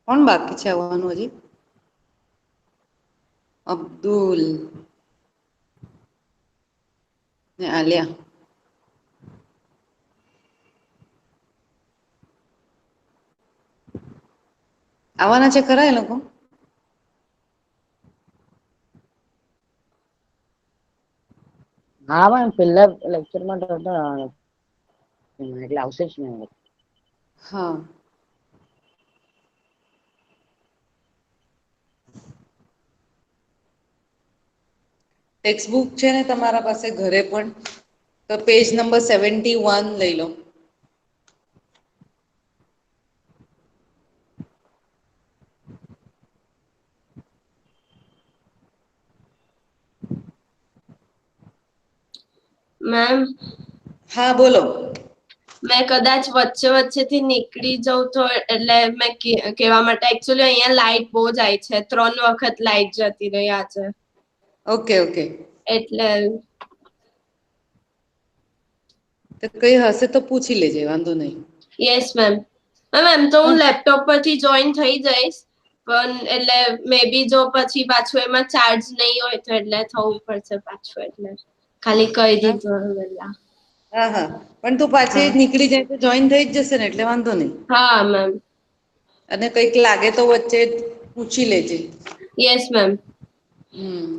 કોણ બાકી છે આવવાનું હજી? અબ્દુલ ને આલિયા. આવવાના છે ખરા એ લોકો? હા પણ પેલા લેક્ચરમાં તો હતા એટલે આવશે જ ને. હા. ટેક્સ્ટબુક છે ને તમારા પાસે ઘરે પણ? તો પેજ નંબર 71 લઈ લો. મેમ. હા બોલો. મેં કદાચ વચ્ચે વચ્ચેથી નીકળી જાઉં તો એટલે મેં કહેવા માટે એકચુઅલી અહીંયા લાઈટ બહુ જાય છે 3 વખત લાઈટ જતી રહી આજે. Okay okay. એટલે તો કઈ હશે તો પૂછી લેજે વાંધો નહીં. Yes ma'am. મેમ એમ તો હું હા લેપટોપ પરથી જોઈન થઈ જઈશ. પણ એટલે મે બી જો પછી પાછું એમાં ચાર્જ નહીં હોય તો એટલે થવું પડશે પાછું એટલે ખાલી કહી દીધું પેલા. હા હા પણ તું પાછી નીકળી જાય તો જોઈન થઈ જ જશે ને એટલે વાંધો નહીં. હા મેમ. અને કંઈક લાગે તો વચ્ચે પૂછી લેજે. Yes ma'am. Hmm.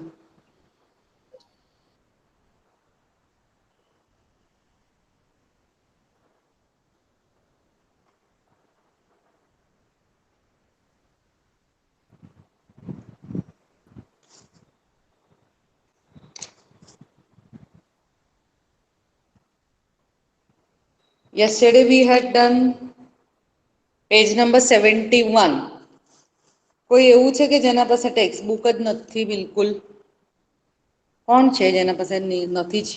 Yesterday we had done page number 71. કોઈ એવું છે કે જેના પાસે ટેક્સ્ટ બુક જ નથી બિલકુલ? કોણ છે જેના પાસે નથી જ?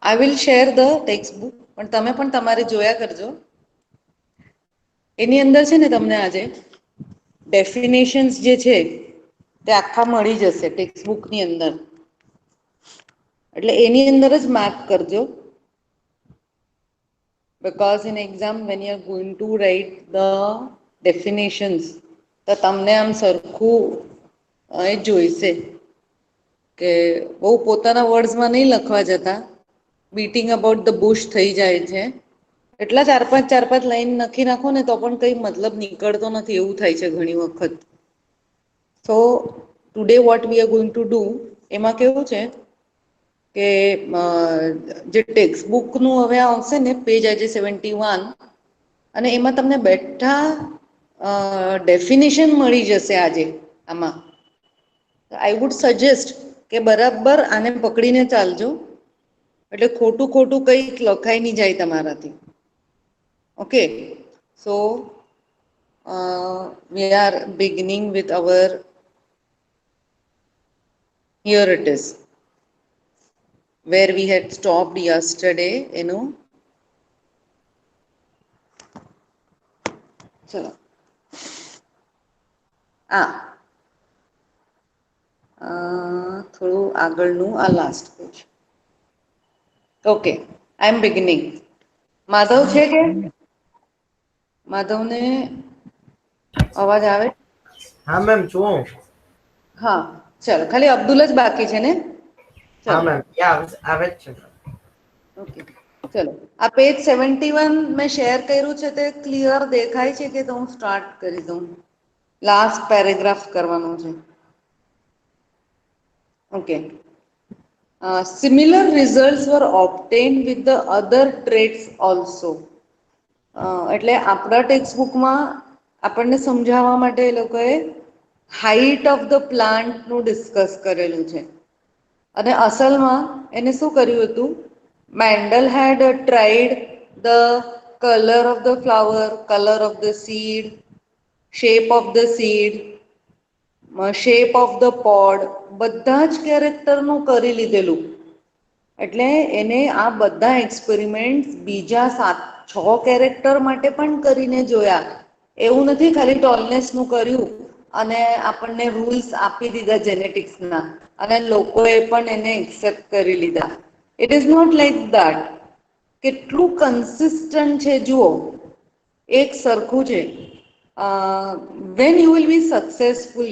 I will share the text book પણ તમે પણ તમારે જોયા કરજો. એની અંદર છે ને તમને આજે ડેફિનેશન્સ જે છે તે આખા મળી જશે ટેક્સ્ટબુકની અંદર. એટલે એની અંદર જ માર્ક કરજો. because in exam when you are going to write the definitions તો તમને આમ સરખું એ જોઈશે કે બહુ પોતાના વર્ડ્સમાં નહીં લખવા જતા બીટિંગ અબાઉટ ધ બુશ થઈ જાય છે. એટલા ચાર પાંચ લાઈન લખી નાખો ને તો પણ કંઈ મતલબ નીકળતો નથી એવું થાય છે ઘણી વખત. So today what we are going to do એમાં કેવું છે કે જે ટેક્સ્ટબુકનું હવે આવશે ને પેજ આજે 71 અને એમાં તમને બેઠા ડેફિનેશન મળી જશે આજે આમાં. આઈ વુડ સજેસ્ટ કે બરાબર આને પકડીને ચાલજો. એટલે ખોટું ખોટું કંઈક લખાઈ નહીં જાય તમારાથી. Okay so we are beginning with our here it is where we had stopped yesterday એનું ચલો થોડું આગળનું આ last page. Okay I am beginning. Madhav છે કે? માધવને અવાજ આવે? હા મેમ છું. હા ચાલો ખાલી અબ્દુલ જ બાકી છે ને? હા ચલો મેમ આવે જ છે. ઓકે ચલો આ પેજ 71 મેં શેર કર્યું છે તે ક્લિયર દેખાય છે કે તો હું સ્ટાર્ટ કરી દઉં. લાસ્ટ પેરેગ્રાફ કરવાનું છે. Okay. Similar results were obtained with the other traits also. એટલે આપણા ટેક્સ્ટબુકમાં આપણને સમજાવવા માટે એ લોકોએ હાઈટ ઓફ ધ પ્લાન્ટનું ડિસ્કસ કરેલું છે. અને અસલમાં એને શું કર્યું હતું Mendel had tried the colour of the flower, colour of the seed, shape of the seed, shape of the pod બધા જ કેરેક્ટરનું કરી લીધેલું. એટલે એને આ બધા એક્સપેરિમેન્ટ બીજા 6 કેરેક્ટર માટે પણ કરીને જોયા. એવું નથી ખાલી ટોલનેસ નું કર્યું અને આપણને રૂલ્સ આપી દીધા જેનેટિક્સ ના. અને લોકોએ પણ એને એક્સેપ્ટ કરી લીધા. It is not like that. કેટલું કન્સિસ્ટન્ટ છે જુઓ, એક સરખું છે. When you will be successful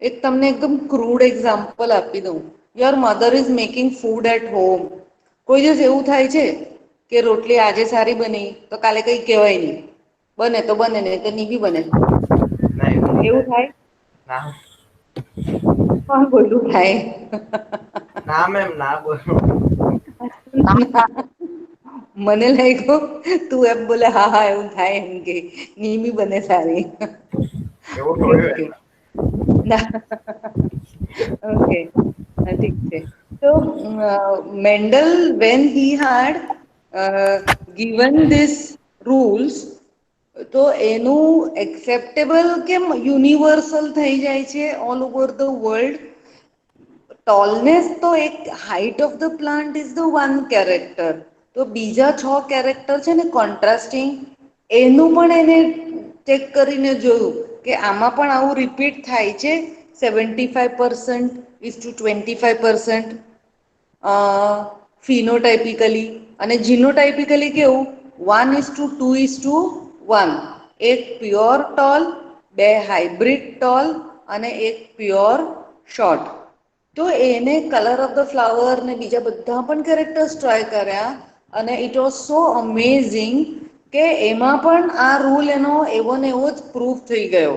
એક તમને એકદમ ક્રૂડ એક્ઝામ્પલ આપી દઉં. Your mother is making food at home. કોઈ દિવસ એવું થાય છે કે રોટલી આજે સારી બની તો કાલે કઈ કહેવાય નહીં, બને તો બને નહીં તો નહીં બી બને, ના એવું નહીં એવું થાય. થાય? ના કોણ બોલું થાય? ના મેમ ના બોલો. મને લાગ્યું તું એમ બોલે હા હા એવું થાય એમ કે ની બી બને સારી. એવું એવું થોડું કે હોય. ના. ઓકે, ઠીક છે. So Mendel, when he had given these rules, તો એનું એક્સેપ્ટેબલ કેમ યુનિવર્સલ થઈ જાય છે ઓલ ઓવર ધ વર્લ્ડ? ટોલનેસ તો એક height of the plant is the one character. તો બીજા 6 કેરેક્ટર છે ને કોન્ટ્રાસ્ટિંગ, એનું પણ એને ચેક કરીને જોયું કે આમાં પણ આવું રિપીટ થાય છે. 75% ઇઝ ટુ 25%. ફિનોટાઈપિકલી અને જીનોટાઈપિકલી કેવું? 1:2:1. એક પ્યોર ટોલ, 2 હાઇબ્રિડ ટોલ અને એક પ્યોર શોર્ટ. તો એને કલર ઓફ ધ ફ્લાવર ને બીજા બધા પણ કેરેક્ટર્સ ટ્રાય કર્યા અને ઇટ વોઝ સો અમેઝિંગ કે એમાં પણ આ રૂલ એનો એવો ને એવો જ પ્રૂફ થઈ ગયો.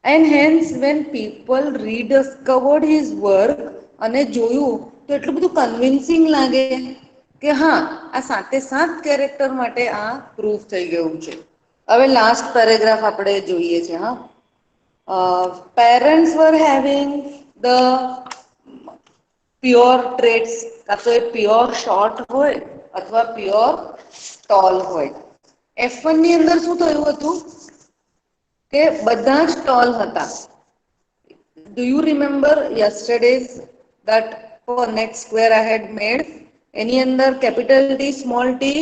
And hence when people rediscovered his work અને જોયું તો એટલું બધું કન્વિન્સિંગ લાગે કે હા, આ 7 કેરેક્ટર માટે આ પ્રૂફ થઈ ગયું છે. હવે લાસ્ટ પેરેગ્રાફ આપણે જોઈએ છે. હા, parents were having the pure traits, કાં તો એ પ્યોર શોર્ટ હોય અથવા પ્યોર ટોલ હોય. F1 ની અંદર શું થયું હતું કે બધા જ ટોલ હતા. Do you remember yesterday's that for next square I had made? એની અંદર કેપિટલ ટી, સ્મોલ ટી,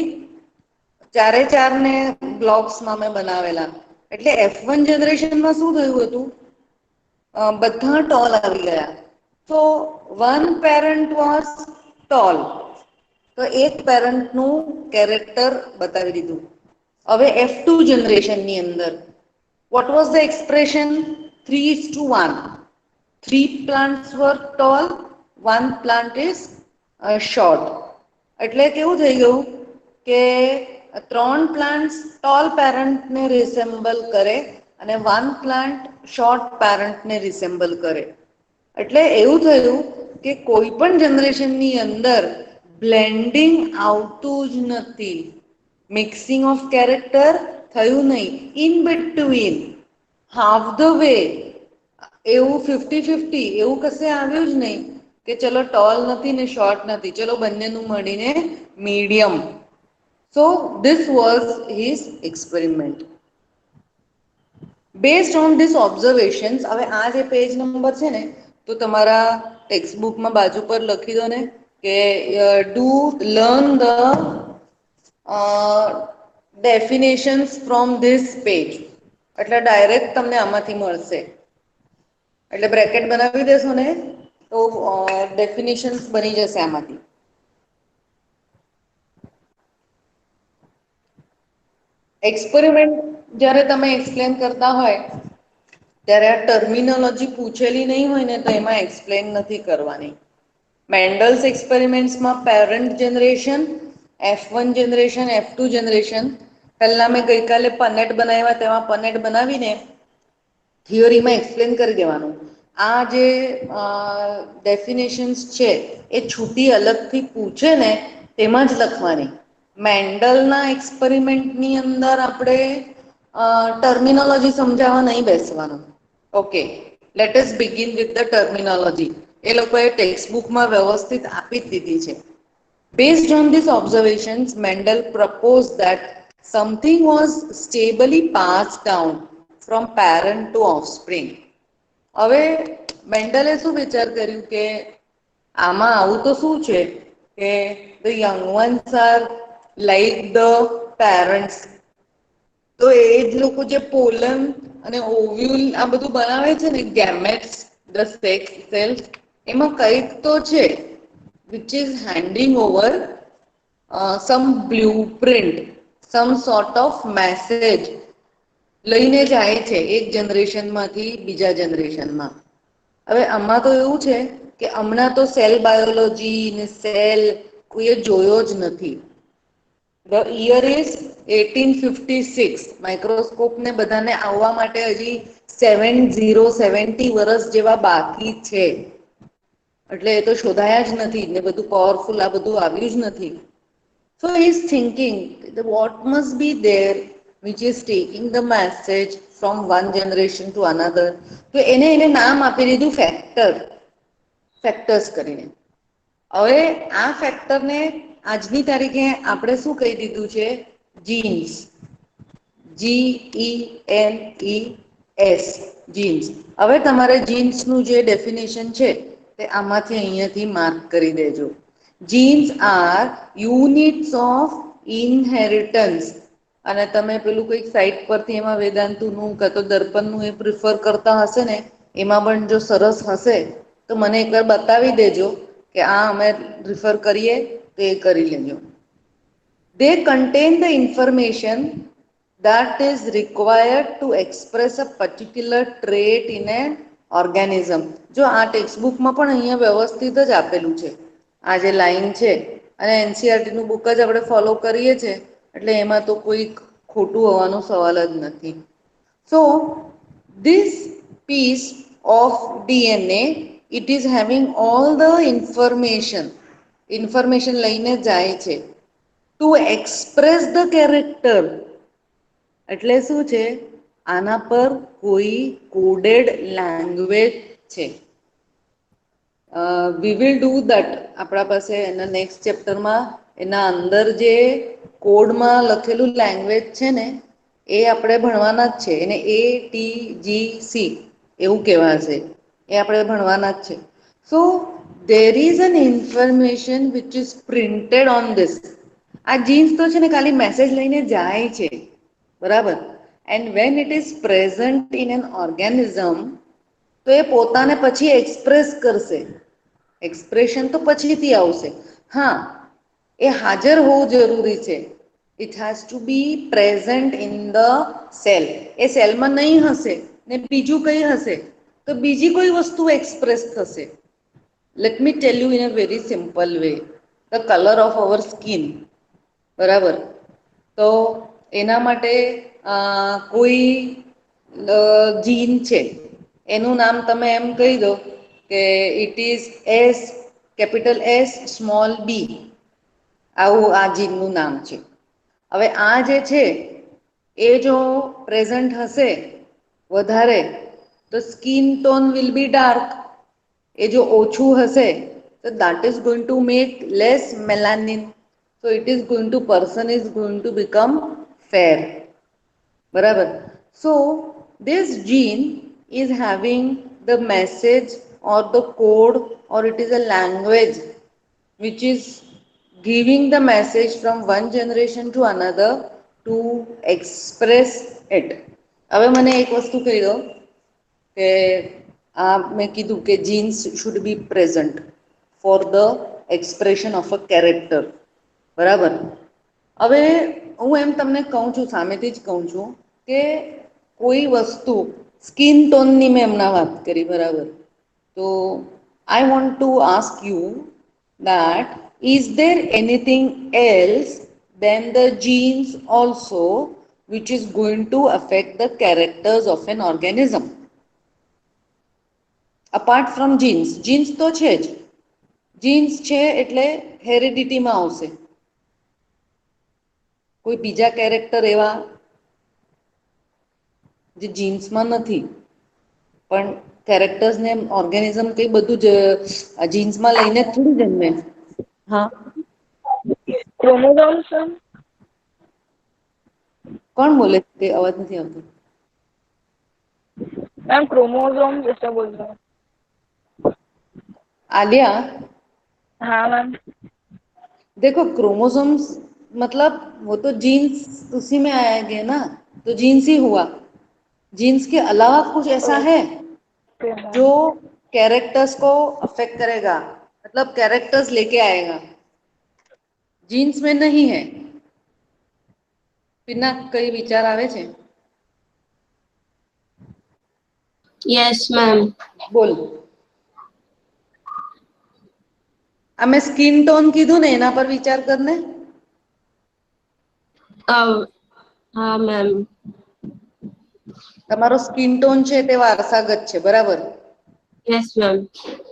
ચારે ચારને બ્લોક્સમાં મેં બનાવેલા. એટલે F1 જનરેશનમાં શું થયું હતું? બધા ટોલ આવી ગયા. તો વન પેરેન્ટ વોઝ ટોલ, તો એક પેરેન્ટનું કેરેક્ટર બતાવી દીધું. હવે F2 જનરેશનની અંદર what was the expression? 3:1. 3 plants were tall, 1 plant is short. એટલે કેવું થઈ ગયું કે 3 પ્લાન્ટ્સ ટોલ પેરેન્ટને રિસેમ્બલ કરે અને 1 પ્લાન્ટ શોર્ટ પેરેન્ટને રિસેમ્બલ કરે. એટલે એવું થયું કે કોઈ પણ જનરેશનની અંદર બ્લેન્ડિંગ આવતું જ નથી. મિક્સિંગ ઓફ કેરેક્ટર થયું નહીં. In between, half the way, એવું 50-50 એવું કશે આવ્યું જ નહીં કે ચલો ટોલ નથી ને શોર્ટ નથી, ચલો બંનેનું મળીને medium. So this was his experiment. Based on this observations, હવે આ જે પેજ નંબર છે ને, તો તમારા ટેક્સ્ટબુકમાં બાજુ પર લખી દો ને કે do learn the definitions from this page. એટલે ડાયરેક્ટ તમને આમાંથી મળશે. એટલે બ્રેકેટ બનાવી દેશો ને તો ડેફિનેશન્સ બની જશે આમાંથી. એક્સપેરિમેન્ટ જ્યારે તમે એક્સપ્લેન કરતા હોય ત્યારે આ ટર્મિનોલોજી પૂછેલી નહીં હોય ને તો એમાં એક્સપ્લેન નથી કરવાની. મેન્ડલ્સ એક્સપેરિમેન્ટ્સમાં parent generation, F1 generation, F2 generation, પહેલા મેં ગઈકાલે પનેટ બનાવ્યા તેમાં પનેટ બનાવીને થિયોરીમાં એક્સપ્લેન કરી દેવાનું. આ જે ડેફિનેશન્સ છે એ છૂટી અલગથી પૂછે ને તેમાં જ લખવાની. મેન્ડલના એક્સપેરિમેન્ટની અંદર આપણે ટર્મિનોલોજી સમજાવવા નહીં બેસવાનું. Okay, let us begin with the terminology. એ લોકોએ ટેક્સ્ટબુકમાં વ્યવસ્થિત આપી જ દીધી છે. Based on these observations, Mendel proposed that something was stably passed down from parent to offspring. હવે મેન્ડલે શું વિચાર કર્યું કે આમાં આવું તો શું છે કે the young ones are like the parents. તો એ જ લોકો જે પોલન અને ઓવ્યુલ આ બધું બનાવે છે ને ગેમેટ્સ ધ સેક્સ સેલ, એમાં કંઈક તો છે which is handing over some blueprint, some sort of message લઈને જાય છે એક જનરેશનમાંથી બીજા જનરેશનમાં. હવે આમાં તો એવું છે કે હમણાં તો સેલ બાયોલોજી ને સેલ કોઈએ જોયો જ નથી. ધ યર ઇઝ 1856, માઇક્રોસ્કોપ ને બધાને આવવા માટે હજી 70 વર્ષ જેવા બાકી છે. એટલે એ તો શોધાયા જ નથી ને બધું પાવરફુલ આ બધું આવ્યું જ નથી. So he is thinking what must be there which is taking the message from one generation to another. તો એને નામ આપી દીધું ફેક્ટર, ફેક્ટર્સ કરીને. હવે આ ફેક્ટરને આજની તારીખે આપણે શું કહી દીધું છે? જીન્સ. GENES, jeans. હવે તમારે જીન્સનું જે ડેફિનેશન છે તે આમાંથી અહીંયાથી માર્ક કરી દેજો. Genes are units of inheritance. અને તમે પેલું કોઈક સાઈટ પરથી એમાં વેદાંતુનું કાં તો દર્પણનું એ પ્રિફર કરતા હશે ને, એમાં પણ જો સરસ હશે તો મને એકવાર બતાવી દેજો કે આ અમે રિફર કરીએ તો એ કરી લેજો. They contain the information that is required to express a particular trait in an organism. જો આ ટેક્સ્ટબુકમાં પણ અહીંયા વ્યવસ્થિત જ આપેલું છે આ જે લાઈન છે, અને એનસીઆરટીનું બુક જ આપણે ફોલો કરીએ છીએ એટલે એમાં તો કોઈ ખોટું હોવાનો સવાલ જ નથી. સો this piece of DNA, it is having all the information લઈને જાય છે ટુ એક્સપ્રેસ ધ કેરેક્ટર. એટલે શું છે? આના પર કોઈ કોડેડ લેંગ્વેજ છે. We will do that. આપણા પાસે એના નેક્સ્ટ ચેપ્ટરમાં એના અંદર જે કોડમાં લખેલું લેંગ્વેજ છે ને એ આપણે ભણવાના જ છે. એને ATGC એવું કહેવાશે. એ આપણે ભણવાના જ છે. સો there is an information which is printed on this. આ જીન્સ તો છે ને ખાલી મેસેજ લઈને જાય છે, બરાબર. And when it is present in an organism તો એ પોતાને પછી એક્સપ્રેસ કરશે. એક્સપ્રેશન તો પછીથી આવશે. હા, એ હાજર હોવું જરૂરી છે. It has to be present in the cell. એ સેલમાં નહીં હશે ને બીજું કંઈ હશે તો બીજી કોઈ વસ્તુ એક્સપ્રેસ થશે. Let me tell you in a very simple way. The colour of our skin, બરાબર. તો એના માટે કોઈ જીન છે, એનું નામ તમે એમ કહી દો કે it is S, capital S small B. આવું આ જીનનું નામ છે. હવે આ જે છે એ જો પ્રેઝન્ટ હશે વધારે તો skin tone will be dark. એ જો ઓછું હશે તો that is going to make less melanin. So it is going to, person is going to become fair. બરાબર. So this gene is having the message or the code, or it is a language which is giving the message from one generation to another to express it. હવે મને એક વસ્તુ કહી દો કે આ મેં કીધું કે jeans should be present for the expression of a character, બરાબર. હવે હું એમ તમને કહું છું, સામેથી જ કહું છું કે કોઈ વસ્તુ સ્કિન ટોનની મેં હમણાં વાત કરી, બરાબર. તો I want to ask you that is there anything else than the genes also which is going to affect the characters of an organism apart from genes? Genes તો છે જ, જીન્સ છે એટલે હેરિડિટીમાં આવશે. કોઈ બીજા કેરેક્ટર એવા જે જીન્સમાં નથી પણ કેરેક્ટર્સને ઓર્ગેનિઝમ કંઈ બધું જ જીન્સમાં લઈને જ થોડી જન્મે. હા, क्रोमोसोम्स मैम। કોણ બોલે તે? અવાજ નથી આવતો. मैम क्रोमोसोम्स ऐसा बोल रहा हूँ। आलिया, हाँ मैम। देखो क्रोमोसोम्स मतलब वो तो जीन्स उसी में आएंगे ना, तो जीन्स ही हुआ. जीन्स के अलावा कुछ ऐसा है ओके मैम। जो कैरेक्टर्स को अफेक्ट करेगा, मतलब कैरेक्टर्स लेके आएगा, जीन्स में नहीं है। पिना कई विचार आवे छे? Yes ma'am. बोल। અમે સ્કિન ટોન કીધું ને એના પર વિચાર કરને। હા મેમ. તમારો સ્કિન ટોન છે તે વારસાગત છે, બરાબર? Yes ma'am.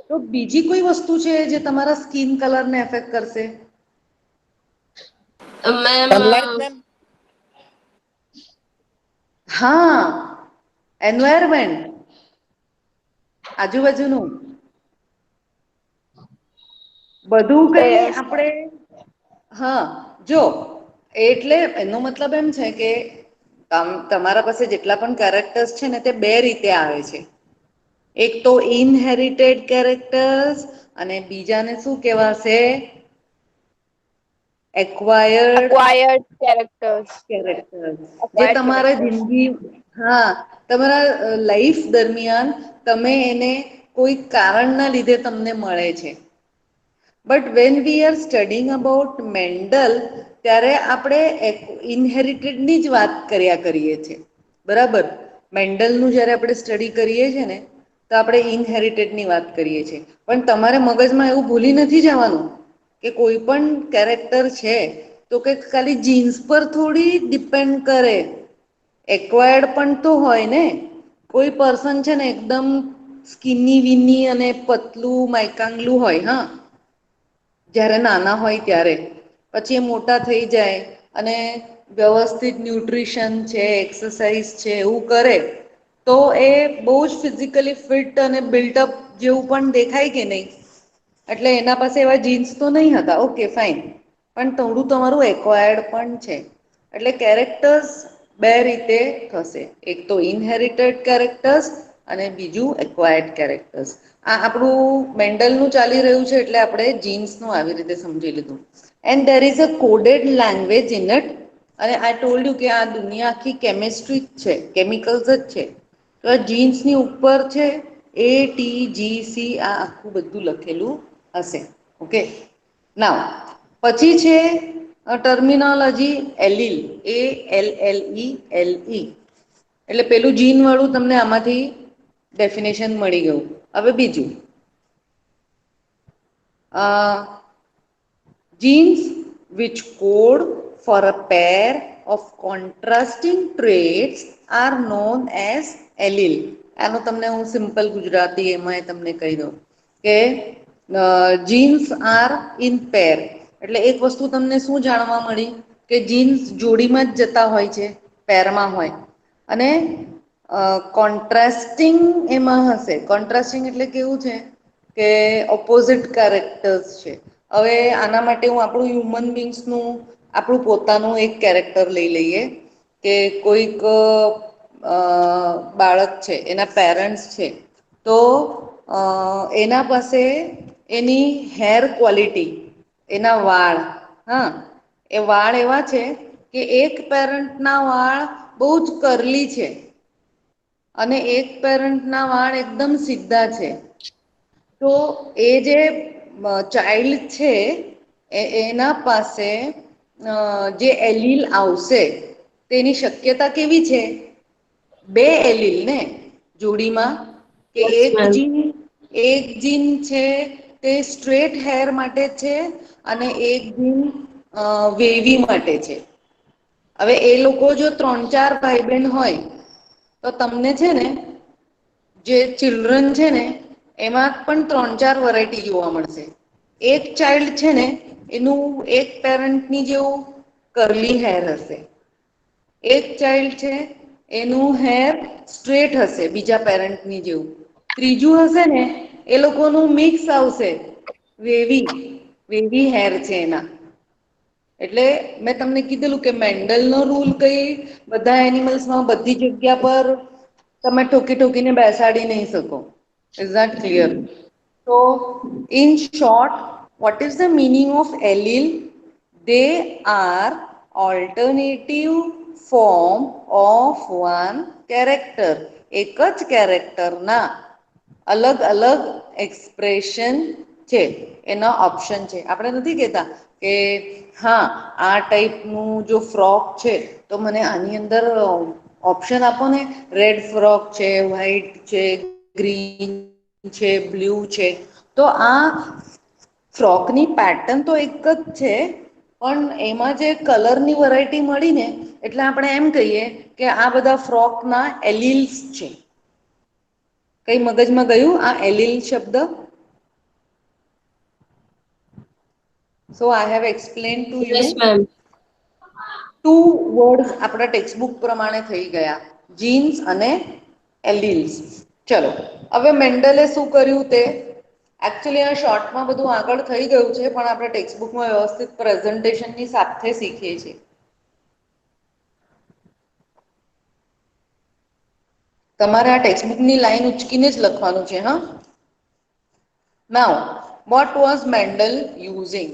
તો બીજી કોઈ વસ્તુ છે જે તમારા સ્કિન કલરને એફેક્ટ કરશે? Ma'am sunlight ma'am. હા, એન્વાયરમેન્ટ, આજુબાજુનું બધું કઈ Yes. આપણે, હા જો એટલે એનો મતલબ એમ છે કે તમારા પાસે જેટલા પણ કેરેક્ટર્સ છે ને તે બે રીતે આવે છે। એક તો ઇનહેરિટેડ કેરેક્ટર્સ અને બીજાને શું કહેવાશે? Acquired Acquired characters. કેરેક્ટર્સ, જે Acquired તમારા characters. જિંદગી, હા, તમારા લાઈફ દરમિયાન તમે એને કોઈ કારણના લીધે તમને મળે છે। But when we are studying about Mendel, ત્યારે આપણે ઇનહેરિટેડની જ વાત કર્યા કરીએ છીએ, બરાબર? મેન્ડલનું જ્યારે આપણે સ્ટડી કરીએ છીએ ને તો આપણે ઇનહેરિટેડની વાત કરીએ છીએ, પણ તમારે મગજમાં એવું ભૂલી નથી જવાનું કે કોઈ પણ કેરેક્ટર છે તો કે ખાલી જીન્સ પર થોડી ડિપેન્ડ કરે, એક્વાયર્ડ પણ તો હોય ને। કોઈ પર્સન છે ને એકદમ સ્કિની વિની અને પતલું માયકાંગલું હોય, હા, જ્યારે નાના હોય ત્યારે, પછી એ મોટા થઈ જાય અને વ્યવસ્થિત ન્યુટ્રિશન છે, એક્સરસાઇઝ છે, એવું કરે તો એ બહુ જ ફિઝિકલી ફિટ અને બિલ્ટઅપ જેવું પણ દેખાય કે નહીં? એટલે એના પાસે એવા જીન્સ તો નહીં હતા, ઓકે ફાઇન, પણ થોડું તમારું એક્વાયર્ડ પણ છે। એટલે કેરેક્ટર્સ બે રીતે થશે, એક તો ઇનહેરિટેડ કેરેક્ટર્સ અને બીજું એક્વાયર્ડ કેરેક્ટર્સ। આ આપણું મેન્ડલનું ચાલી રહ્યું છે એટલે આપણે જીન્સનું આવી રીતે સમજી લીધું। And there is a coded language in it, અને આઈ ટોલ્ડ યુ કે આ દુનિયા આખી કેમિસ્ટ્રી જ છે, કેમિકલ્સ જ છે। તો આ જીન્સની ઉપર છે ATGC, આ આખું બધું લખેલું હશે, ઓકે? નાવ પછી છે ટર્મિનોલોજી એલીલ, ALLELE, એટલે પેલું જીન વાળું તમને આમાંથી ડેફિનેશન મળી ગયું। હવે બીજું, genes which code for a pair of contrasting traits are known as allele। આનું તમને હું સિમ્પલ ગુજરાતી એમાં તમને કહી દઉં કે જીન્સ આર ઇન પેર, એટલે એક વસ્તુ તમને શું જાણવા મળી કે જીન્સ જોડીમાં જ જતા હોય છે, પેરમાં હોય, અને કોન્ટ્રાસ્ટિંગ એમાં હશે। કોન્ટ્રાસ્ટિંગ એટલે કેવું છે કે ઓપોઝિટ કેરેક્ટર્સ છે। હવે આના માટે હું આપણું હ્યુમન બીંગ્સનું આપણું પોતાનું એક કેરેક્ટર લઈ લઈએ કે કોઈક બાળક છે, એના પેરેન્ટ્સ છે, તો એના પાસે એની હેર ક્વોલિટી, એના વાળ, હા, એ વાળ એવા છે કે એક પેરન્ટના વાળ બહુ જ કરલી છે અને એક પેરન્ટના વાળ એકદમ સીધા છે। તો એ જે ચાઇલ્ડ છે એના પાસે જે એલીલ આવશે તેની શક્યતા કેવી છે? બે એલીલ ને જોડીમાં, કે યસ મેમ. એક જીન છે તે સ્ટ્રેટ હેર માટે છે અને એક જીન વેવી માટે છે। હવે એ લોકો જો 3-4 ભાઈ બહેન હોય તો તમને છે ને જે ચિલ્ડ્રન છે ને એમાં પણ 3-4 વેરાયટી જોવા મળશે। એક ચાઇલ્ડ છે ને એનું એક પેરન્ટની જેવું કરલી હેર હશે, એક ચાઇલ્ડ છે એનું હેર સ્ટ્રેટ હશે બીજા પેરન્ટની જેવું, ત્રીજું હશે ને એ લોકોનું મિક્સ આવશે, વેવી વેવી હેર છે એના। એટલે મેં તમને કીધેલું કે મેન્ડલનો રૂલ કઈ બધા એનિમલ્સમાં બધી જગ્યા પર તમે ઠોકી ઠોકીને બેસાડી નહીં શકો। Is that clear? તો in short, what is the meaning of allele? They are alternative form of one character, એક જ કેરેક્ટરના અલગ અલગ એક્સપ્રેશન છે, એના ઓપ્શન છે. આપણે નથી કહેતા કે હા આ ટાઈપનું જો ફ્રોક છે તો મને આની અંદર ઓપ્શન આપો ને, રેડ ફ્રોક છે, વ્હાઈટ છે, ગ્રીન છે, બ્લુ છે. તો આ ફ્રોકની પેટર્ન તો એક જ છે, પણ એમાં જે કલરની વેરાયટી મળી ને એટલે આપણે એમ કહીએ કે આ બધા ફ્રોકના એલિલ્સ છે. કઈ મગજમાં ગયું આ એલિલ શબ્દ? So I have explain to you. Yes ma'am. 2 words આપણા ટેક્સ્ટબુક પ્રમાણે થઈ ગયા, જીન્સ અને એલિલ્સ. ચલો હવે મેન્ડલે શું કર્યું તે એકચ્યુઅલી આ શોર્ટમાં બધું આગળ થઈ ગયું છે, પણ આપણે ટેક્સ્ટબુકમાં વ્યવસ્થિત પ્રેઝન્ટેશનની સાથે શીખીએ છીએ. તમારે આ ટેક્સ્ટબુકની લાઈન ઉચકીને જ લખવાનું છે. હા, નાઉ what was Mendel using?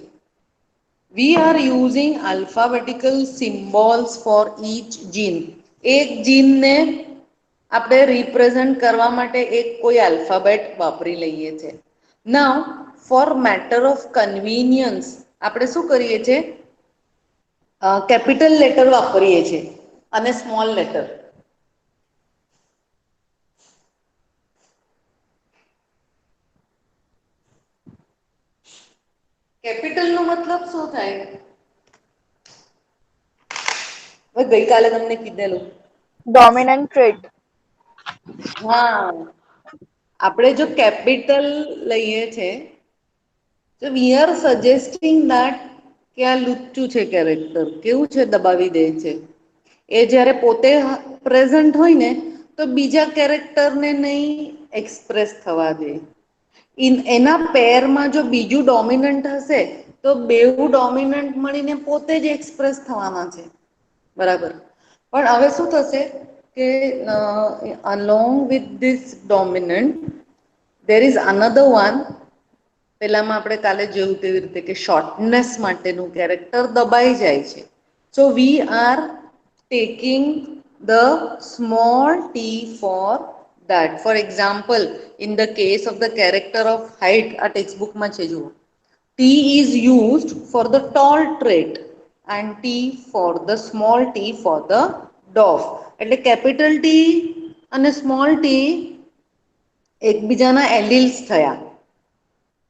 We are using alphabetical symbols for each gene. એક જીનને આપણે રિપ્રેઝન્ટ કરવા માટે એક કોઈ આલ્ફાબેટ વાપરી લઈએ છીએ. નાઉ ફોર મેટર ઓફ કન્વીનિયન્સ આપણે શું કરીએ છીએ, કેપિટલ લેટર વાપરીએ છીએ અને સ્મોલ લેટર. કેપિટલ નો મતલબ શું થાય? ગઈકાલે તમને કીધેલું. Dominant trait. હા, આપણે જો કેપિટલ લઈએ છે તો વી આર સજેસ્ટિંગ દેટ કે આ લુચ્ચું છે કેરેક્ટર, કેવું છે દબાવી દે છે. એ જ્યારે પોતે પ્રેઝન્ટ હોય ને તો બીજા કેરેક્ટરને નહીં એક્સપ્રેસ થવા દે. એના પેરમાં જો બીજું ડોમિનન્ટ હશે તો બેવું ડોમિનન્ટ મળીને પોતે જ એક્સપ્રેસ થવાના છે. બરાબર, પણ હવે શું થશે કે along with this dominant there is another one. પેલામાં આપણે કાલે જોયું તેવી રીતે કે શોર્ટનેસ માટેનું કેરેક્ટર દબાઈ જાય છે. So we are taking the small T for that. For example, in the case of the character of height, આ ટેક્સ્ટબુકમાં છે જુઓ, T is used for the tall trait and T for the small t for the dwarf. એટલે capital T અને small T એકબીજાના એલિલ્સ થયા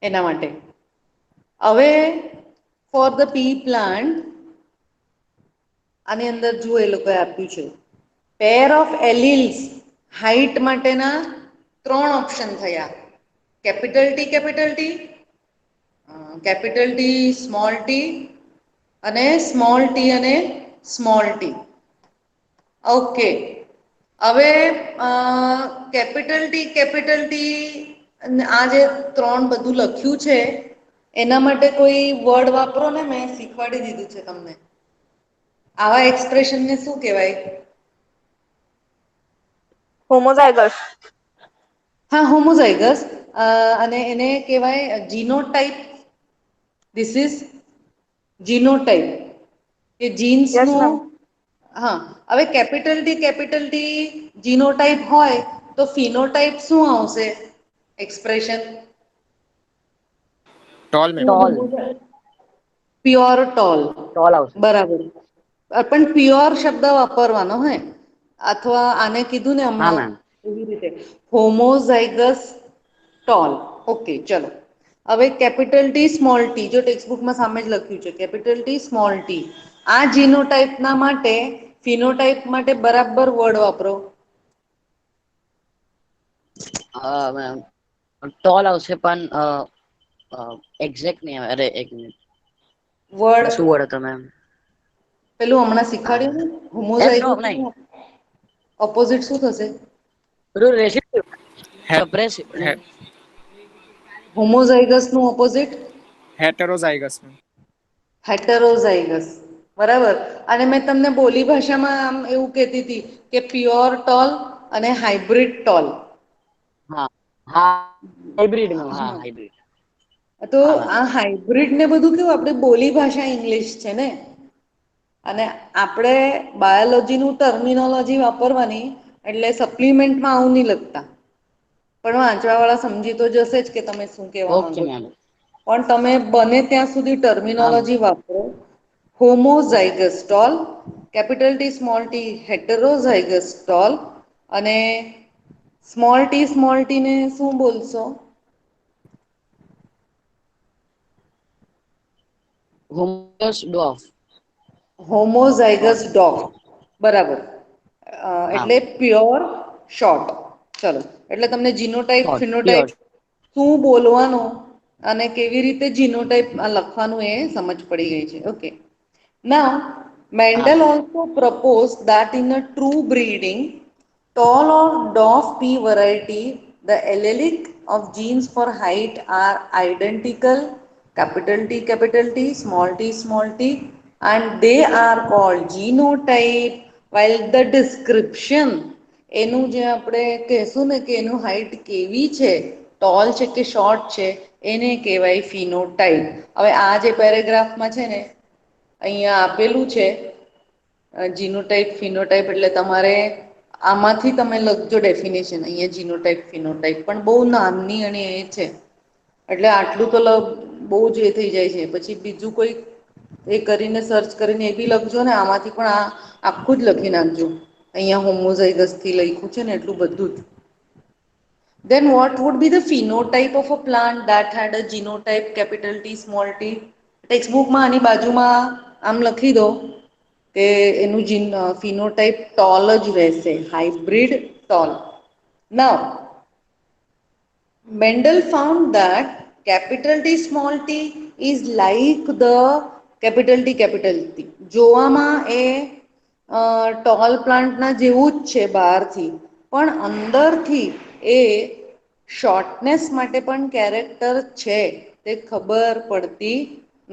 એના માટે. હવે ફોર ધ પી પ્લાન્ટ આની અંદર જુઓ એ લોકોએ આપ્યું છે પેર ઓફ એલિલ્સ. હાઈટ માટેના 3 ઓપ્શન થયા, capital T capital T, capital T small T અને સ્મોલ ટી અને સ્મોલ ટી. ઓકે, હવે કેપિટલ ટી આ જે 3 બધું લખ્યું છે એના માટે કોઈ વર્ડ વાપરો ને, મેં શીખવાડી દીધું છે તમને. આવા એક્સપ્રેશનને શું કહેવાય? Homozygous. હા, હોમોઝાઇગસ. અને એને કહેવાય જીનોટાઈપ. ધીસ ઇઝ જીનોટાઈપ કે Yes, જીન્સનું. ma'am. હા, હવે કેપિટલ ટી જીનોટાઈપ હોય તો ફિનોટાઈપ શું આવશે expression? Tall ma'am. Tall. Pure tall. Tall આવશે. બરાબર, પણ પ્યોર શબ્દ વાપરવાનો હે, અથવા આને કીધું ને હા હમણાં મેમ. એવી રીતે હોમોઝાઇગસ ટોલ. ઓકે ચલો, હવે કેપિટલ ટી સ્મોલ ટી જો ટેક્સ્ટબુકમાં સામે જ લખ્યું છે કેપિટલ ટી સ્મોલ ટી. આ જીનોટાઈપના માટે ફિનોટાઈપ માટે બરાબર વર્ડ વાપરો. મેમ ટોલ આવશે પણ એક્ઝેક્ટ નહીં આવે. અરે એક મિનિટ, વર્ડ શું વર્ડ હતો મેમ? પેલું હમણાં શીખવાડ્યું ને હોમોઝાઇગસ નહીં, ઓપોઝિટ શું થશે? પેલું રેસિસ્ટિવ હે સપ્રેસિવ હે નહીં. હોમોઝાઇગસ નું ઓપોઝિટ હેટેરોઝાઇગસ મેમ. હેટરોઝાઇગસ. બરાબર, અને મેં તમને બોલી ભાષામાં આમ એવું કહેતી હતી કે પ્યોર ટોલ અને હાઇબ્રિડ ટોલ. હા હા, હાઇબ્રિડ મેમ. હા, હાઇબ્રિડ. તો હા મેમ. આ હાઈબ્રિડ ને બધું કેવું, આપણે બોલી ભાષા ઇંગ્લિશ છે ને, અને આપણે બાયોલોજીનું ટર્મિનોલોજી વાપરવાની એટલે સપ્લિમેન્ટમાં આવું નહીં લખતા. પણ વાંચવાવાળા સમજી તો જશે જ કે તમે શું કહેવા ઓકે માંગો છો. મેમ. પણ તમે બને ત્યાં સુધી હા મેમ. ટર્મિનોલોજી વાપરો. Homozygous tall, capital T small T heterozygous tall, અને સ્મોલ ટી ને શું બોલશો? હોમોસ ડોફ. હોમોઝાઇગસ ડોફ, બરાબર. હા એટલે પ્યોર શોર્ટ. ચલો, એટલે તમને જીનોટાઈપ શોર્ટ પ્યોર. ફિનોટાઈપ શું બોલવાનું અને કેવી રીતે જીનોટાઈપ લખવાનું એ સમજ પડી ગઈ છે. ઓકે. Now, હા Mendel also proposed that in a true breeding, tall or dwarf pea variety, the allelic of genes for height are identical, capital T, small t, and they are called genotype, while the description એનું જે આપણે કહેશું ને કે એનું height કેવી છે, toll છે કે શોર્ટ છે, એને કહેવાય ફિનોટાઈપ. હવે આ જે પેરેગ્રાફમાં છે ને અહીંયા આપેલું છે જીનોટાઈપ ફિનોટાઈપ, એટલે તમારે આમાંથી તમે લખજો ડેફિનેશન. અહીંયા જીનોટાઈપ ફિનોટાઈપ પણ બહુ નાની અને એ છે, એટલે આટલું તો બહુ જ એ થઈ જાય છે. પછી બીજું કોઈ એ કરીને સર્ચ કરીને એ બી લખજો ને, આમાંથી પણ આ આખું જ લખી નાખજો. અહીંયા હોમોઝાઇગસ થી લખ્યું છે ને એટલું બધું જ. Then what would be the phenotype of a plant that had a genotype capital T small t? ટેક્સ્ટબુકમાં આની બાજુમાં આમ લખી દો કે એનું ફિનોટાઈપ ટોલ જ રહેશે, hybrid tall. Now, Mendel found that capital T small t is like the capital T. જોવામાં એ ટોલ પ્લાન્ટના જેવું જ છે બહારથી, પણ અંદરથી એ શોર્ટનેસ માટે પણ કેરેક્ટર છે તે ખબર પડતી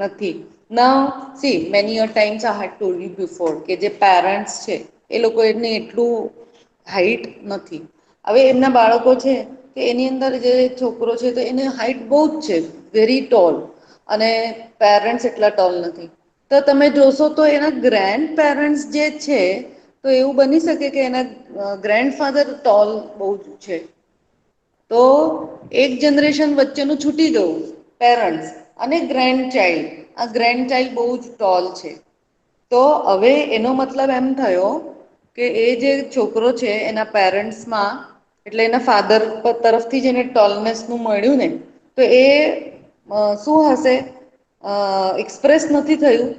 નથી. Now see many a times I had told you before કે જે પેરેન્ટ્સ છે એ લોકો એને એટલું હાઈટ નથી. હવે એમના બાળકો છે કે એની અંદર જે છોકરો છે તો એને હાઈટ બહુ જ છે, વેરી ટોલ, અને પેરેન્ટ્સ એટલા ટોલ નથી. તો તમે જોશો તો એના ગ્રેન્ડ પેરેન્ટ્સ જે છે તો એવું બની શકે કે એના ગ્રેન્ડફાધર ટોલ બહુ જ છે. તો એક જનરેશન વચ્ચેનું છૂટી ગયું, પેરેન્ટ્સ અને ગ્રેન્ડ ચાઇલ્ડ. આ ગ્રેન્ડ ચાઇલ્ડ બહુ જ ટોલ છે. તો હવે એનો મતલબ એમ થયો કે એ જે છોકરો છે એના પેરેન્ટ્સમાં, એટલે એના ફાધર તરફથી જેને ટોલનેસનું મળ્યું ને, તો એ શું હશે, એક્સપ્રેસ નથી થયું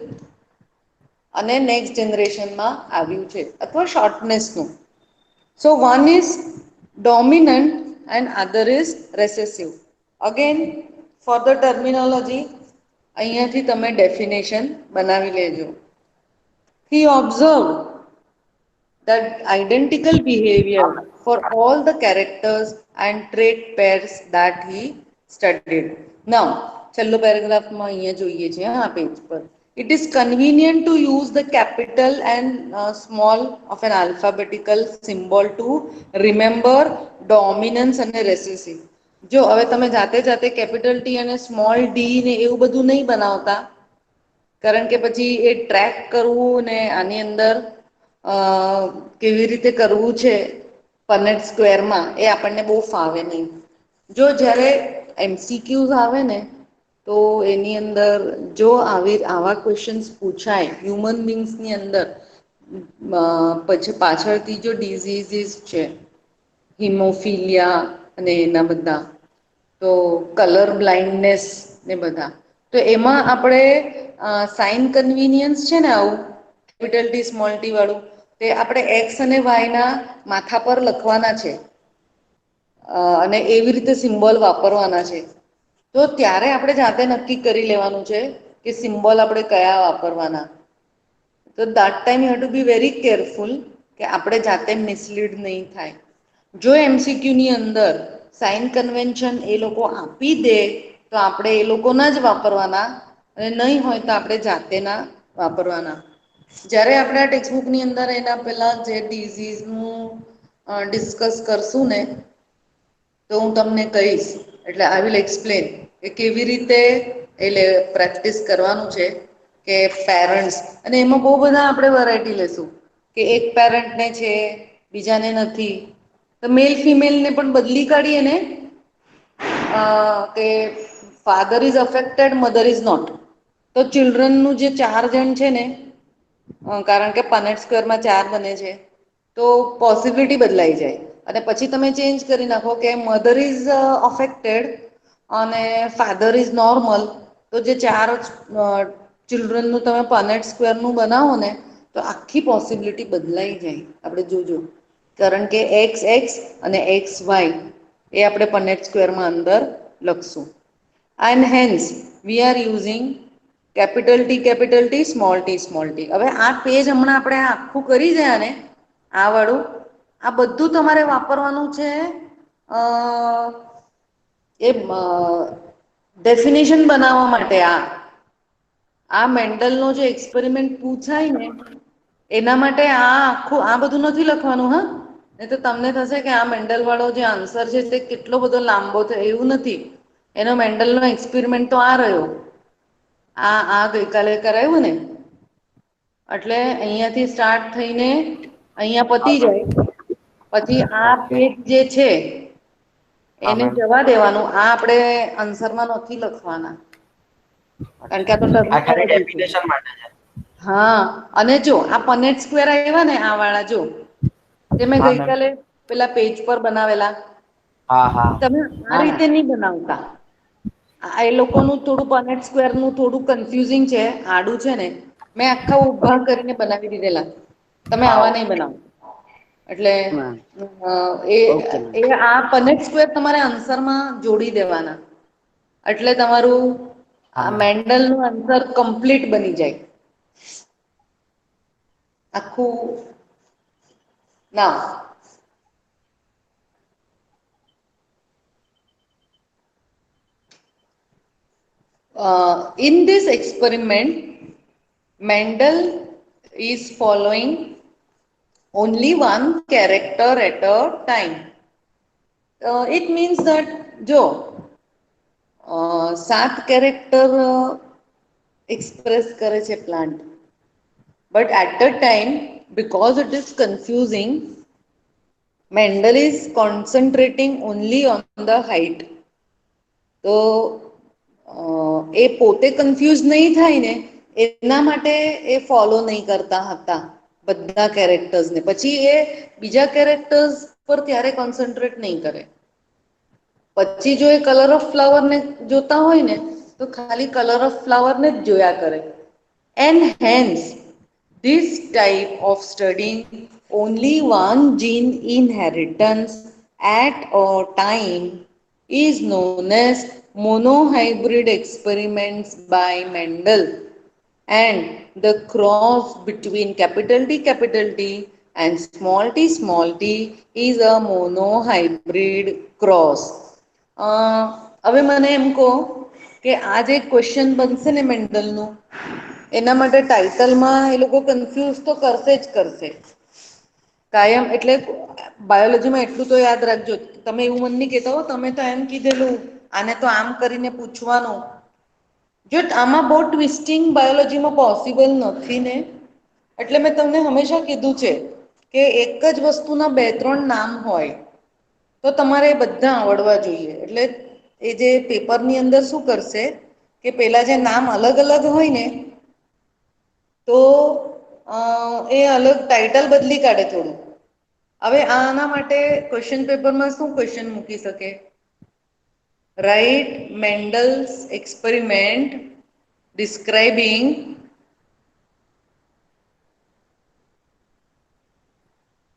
અને નેક્સ્ટ જનરેશનમાં આવ્યું છે, અથવા શોર્ટનેસનું. So one is dominant and other is recessive. Again for the terminology અહીંયાથી તમે ડેફિનેશન બનાવી લેજો. He observed that identical behavior for all the characters and trait pairs that he studied. Now, છેલ્લો પેરેગ્રાફમાં અહીંયા જોઈએ છે આ પેજ પર. It is convenient to use the capital and small of an alphabetical symbol to remember dominance અને recessive. જો હવે તમે જાતે જાતે કેપિટલ ટી અને સ્મોલ ડી ને એવું બધું નહીં બનાવતા, કારણ કે પછી એ ટ્રેક કરવું ને આની અંદર કેવી રીતે કરવું છે પનેટ સ્ક્વેરમાં, એ આપણને બહુ ફાવે નહીં. જો જ્યારે એમસીક્યુઝ આવે ને તો એની અંદર જો આવા ક્વેશ્ચન્સ પૂછાય હ્યુમન બીંગ્સની અંદર, પછી પાછળથી જો ડિઝીઝીસ છે, હિમોફિલિયા અને એના બધા, તો કલર બ્લાઇન્ડનેસ ને બધા, તો એમાં આપણે સાઈન કન્વીનિયન્સ છે ને આવું કેપિટલ ટી સ્મોલ ટી વાળું, તે આપણે એક્સ અને વાયના માથા પર લખવાના છે, અને એવી રીતે સિમ્બોલ વાપરવાના છે. તો ત્યારે આપણે જાતે નક્કી કરી લેવાનું છે કે સિમ્બોલ આપણે કયા વાપરવાના. તો that time you have to be very careful કે આપણે જાતે મિસલીડ નહીં થાય. જો એમસીક્યુની અંદર સાઈન કન્વેન્શન એ લોકો આપી દે તો આપણે એ લોકોના જ વાપરવાના, અને નહીં હોય તો આપણે જાતેના વાપરવાના. જ્યારે આપણે આ ટેક્સ્ટબુકની અંદર એના પેલા જે ડિઝીઝનું ડિસ્કસ કરશું ને તો હું તમને કહીશ, એટલે આઈ વિલ એક્સપ્લેન કે કેવી રીતે એટલે પ્રેક્ટિસ કરવાનું છે કે પેરેન્ટ્સ, અને એમાં બહુ બધા આપણે વેરાયટી લેશું કે એક પેરેન્ટને છે બીજાને નથી, તો મેલ ફિમેલને પણ બદલી કાઢીએ ને કે father is affected, mother is not, તો ચિલ્ડ્રનનું જે 4 જણ છે ને, કારણ કે પનેટ સ્ક્વેરમાં 4 બને છે, તો પોસિબિલિટી બદલાઈ જાય. અને પછી તમે ચેન્જ કરી નાખો કે મધર ઇઝ અફેક્ટેડ અને ફાધર ઇઝ નોર્મલ, તો જે 4 ચિલ્ડ્રનનું તમે પનેટ સ્ક્વેરનું બનાવો ને, તો આખી પોસિબિલિટી બદલાઈ જાય. આપણે જોજો, કારણ કે એક્સ એક્સ અને એક્સ વાય એ આપણે પનેટ સ્ક્વેરમાં અંદર લખશું. And hence we are using capital T small T. હવે આ પેજ હમણાં આપણે આખું કરી ગયા ને, આ વાળું, આ બધું તમારે વાપરવાનું છે એ ડેફિનેશન બનાવવા માટે. આ મેન્ડલનો જે એક્સપેરિમેન્ટ પૂછાય ને, એના માટે આ બધું નથી લખવાનું. હા, નહીં તો તમને થશે કે આ મેન્ડલ વાળો જે આન્સર છે તે કેટલો બધો લાંબો થાય. એવું નથી, એનો મેન્ડલનો એક્સપેરિમેન્ટ તો આ રહ્યો, આ ગઈકાલે કરાવ્યું ને, એટલે અહીંયાથી સ્ટાર્ટ થઈને અહીંયા પતી આગળ. જાય. પછી આ ઓકે. પેજ જે છે હા એને મેમ. જવા દેવાનું. આ આપણે આન્સરમાં નથી લખવાના, કારણ કે આ તો આ ખાલી ટર્મિનોલોજી છે. ડેફિનેશન માટે છે. હા, અને જો આ પનેટ સ્ક્વેર આવ્યા ને, આ વાળા જો જે મેં હા મેમ. ગઈકાલે પેલા પેજ પર બનાવેલા, હા હા. તમે આ હા રીતે નહીં બનાવતા. એ લોકોનું થોડું પનેટ સ્ક્વેરનું થોડું કન્ફ્યુઝિંગ છે, આડું છે ને, મેં આખા ઉભા કરીને બનાવી દીધેલા. તમે હા આવા નહીં ઓકે. બનાવો. એટલે મેમ. એ ઓકે મેમ. એ આ પનેટ સ્ક્વેર તમારે આન્સરમાં જોડી દેવાના, એટલે તમારું હા આ મેમ. મેન્ડલનું આન્સર કમ્પ્લીટ બની જાય આખું. ના, in this experiment, Mendel is following only one character at a time. It means that જો 7 કેરેક્ટર એક્સપ્રેસ કરે છે plant, but at that time, because it is confusing, Mendel is concentrating only on the height. તો એ પોતે confuse નહીં થાય ને, એના માટે એ ફોલો નહીં કરતા હતા બધા કેરેક્ટર્સને. પછી એ બીજા કેરેક્ટર્સ પર ત્યારે કોન્સન્ટ્રેટ નહીં કરે. પછી જો એ કલર ઓફ ફ્લાવરને જોતા હોય ને, તો ખાલી કલર ઓફ ફ્લાવરને જ જોયા કરે. And hence this type of studying only one gene inheritance at a time is known as monohybrid experiments by Mendel, and the cross between T and small t is a monohybrid cross. હવે મને એમ કહો કે આ જે question બનશે ને મેન્ડલનું, એના માટે ટાઇટલમાં એ લોકો કન્ફ્યુઝ તો કરશે જ કરશે કાયમ. એટલે બાયોલોજીમાં એટલું તો યાદ રાખજો, તમે એવું મન નહીં કહેતા હો તમે તો એમ કીધેલું આને તો આમ કરીને પૂછવાનું. જો આમાં બહુ ટ્વિસ્ટિંગ બાયોલોજીમાં પોસિબલ નથી ને, એટલે મેં તમને હંમેશા કીધું છે કે એક જ વસ્તુના 2-3 નામ હોય તો તમારે એ બધા આવડવા જોઈએ. એટલે એ જે પેપરની અંદર શું કરશે કે પેલા જે નામ અલગ અલગ હોય ને, તો એ અલગ ટાઇટલ બદલી કાઢે થોડું. હવે આના માટે ક્વેશ્ચન પેપરમાં શું ક્વેશ્ચન મૂકી શકે? રાઇટ મેન્ડલ્સ એક્સપેરિમેન્ટ ડિસ્ક્રાઇબિંગ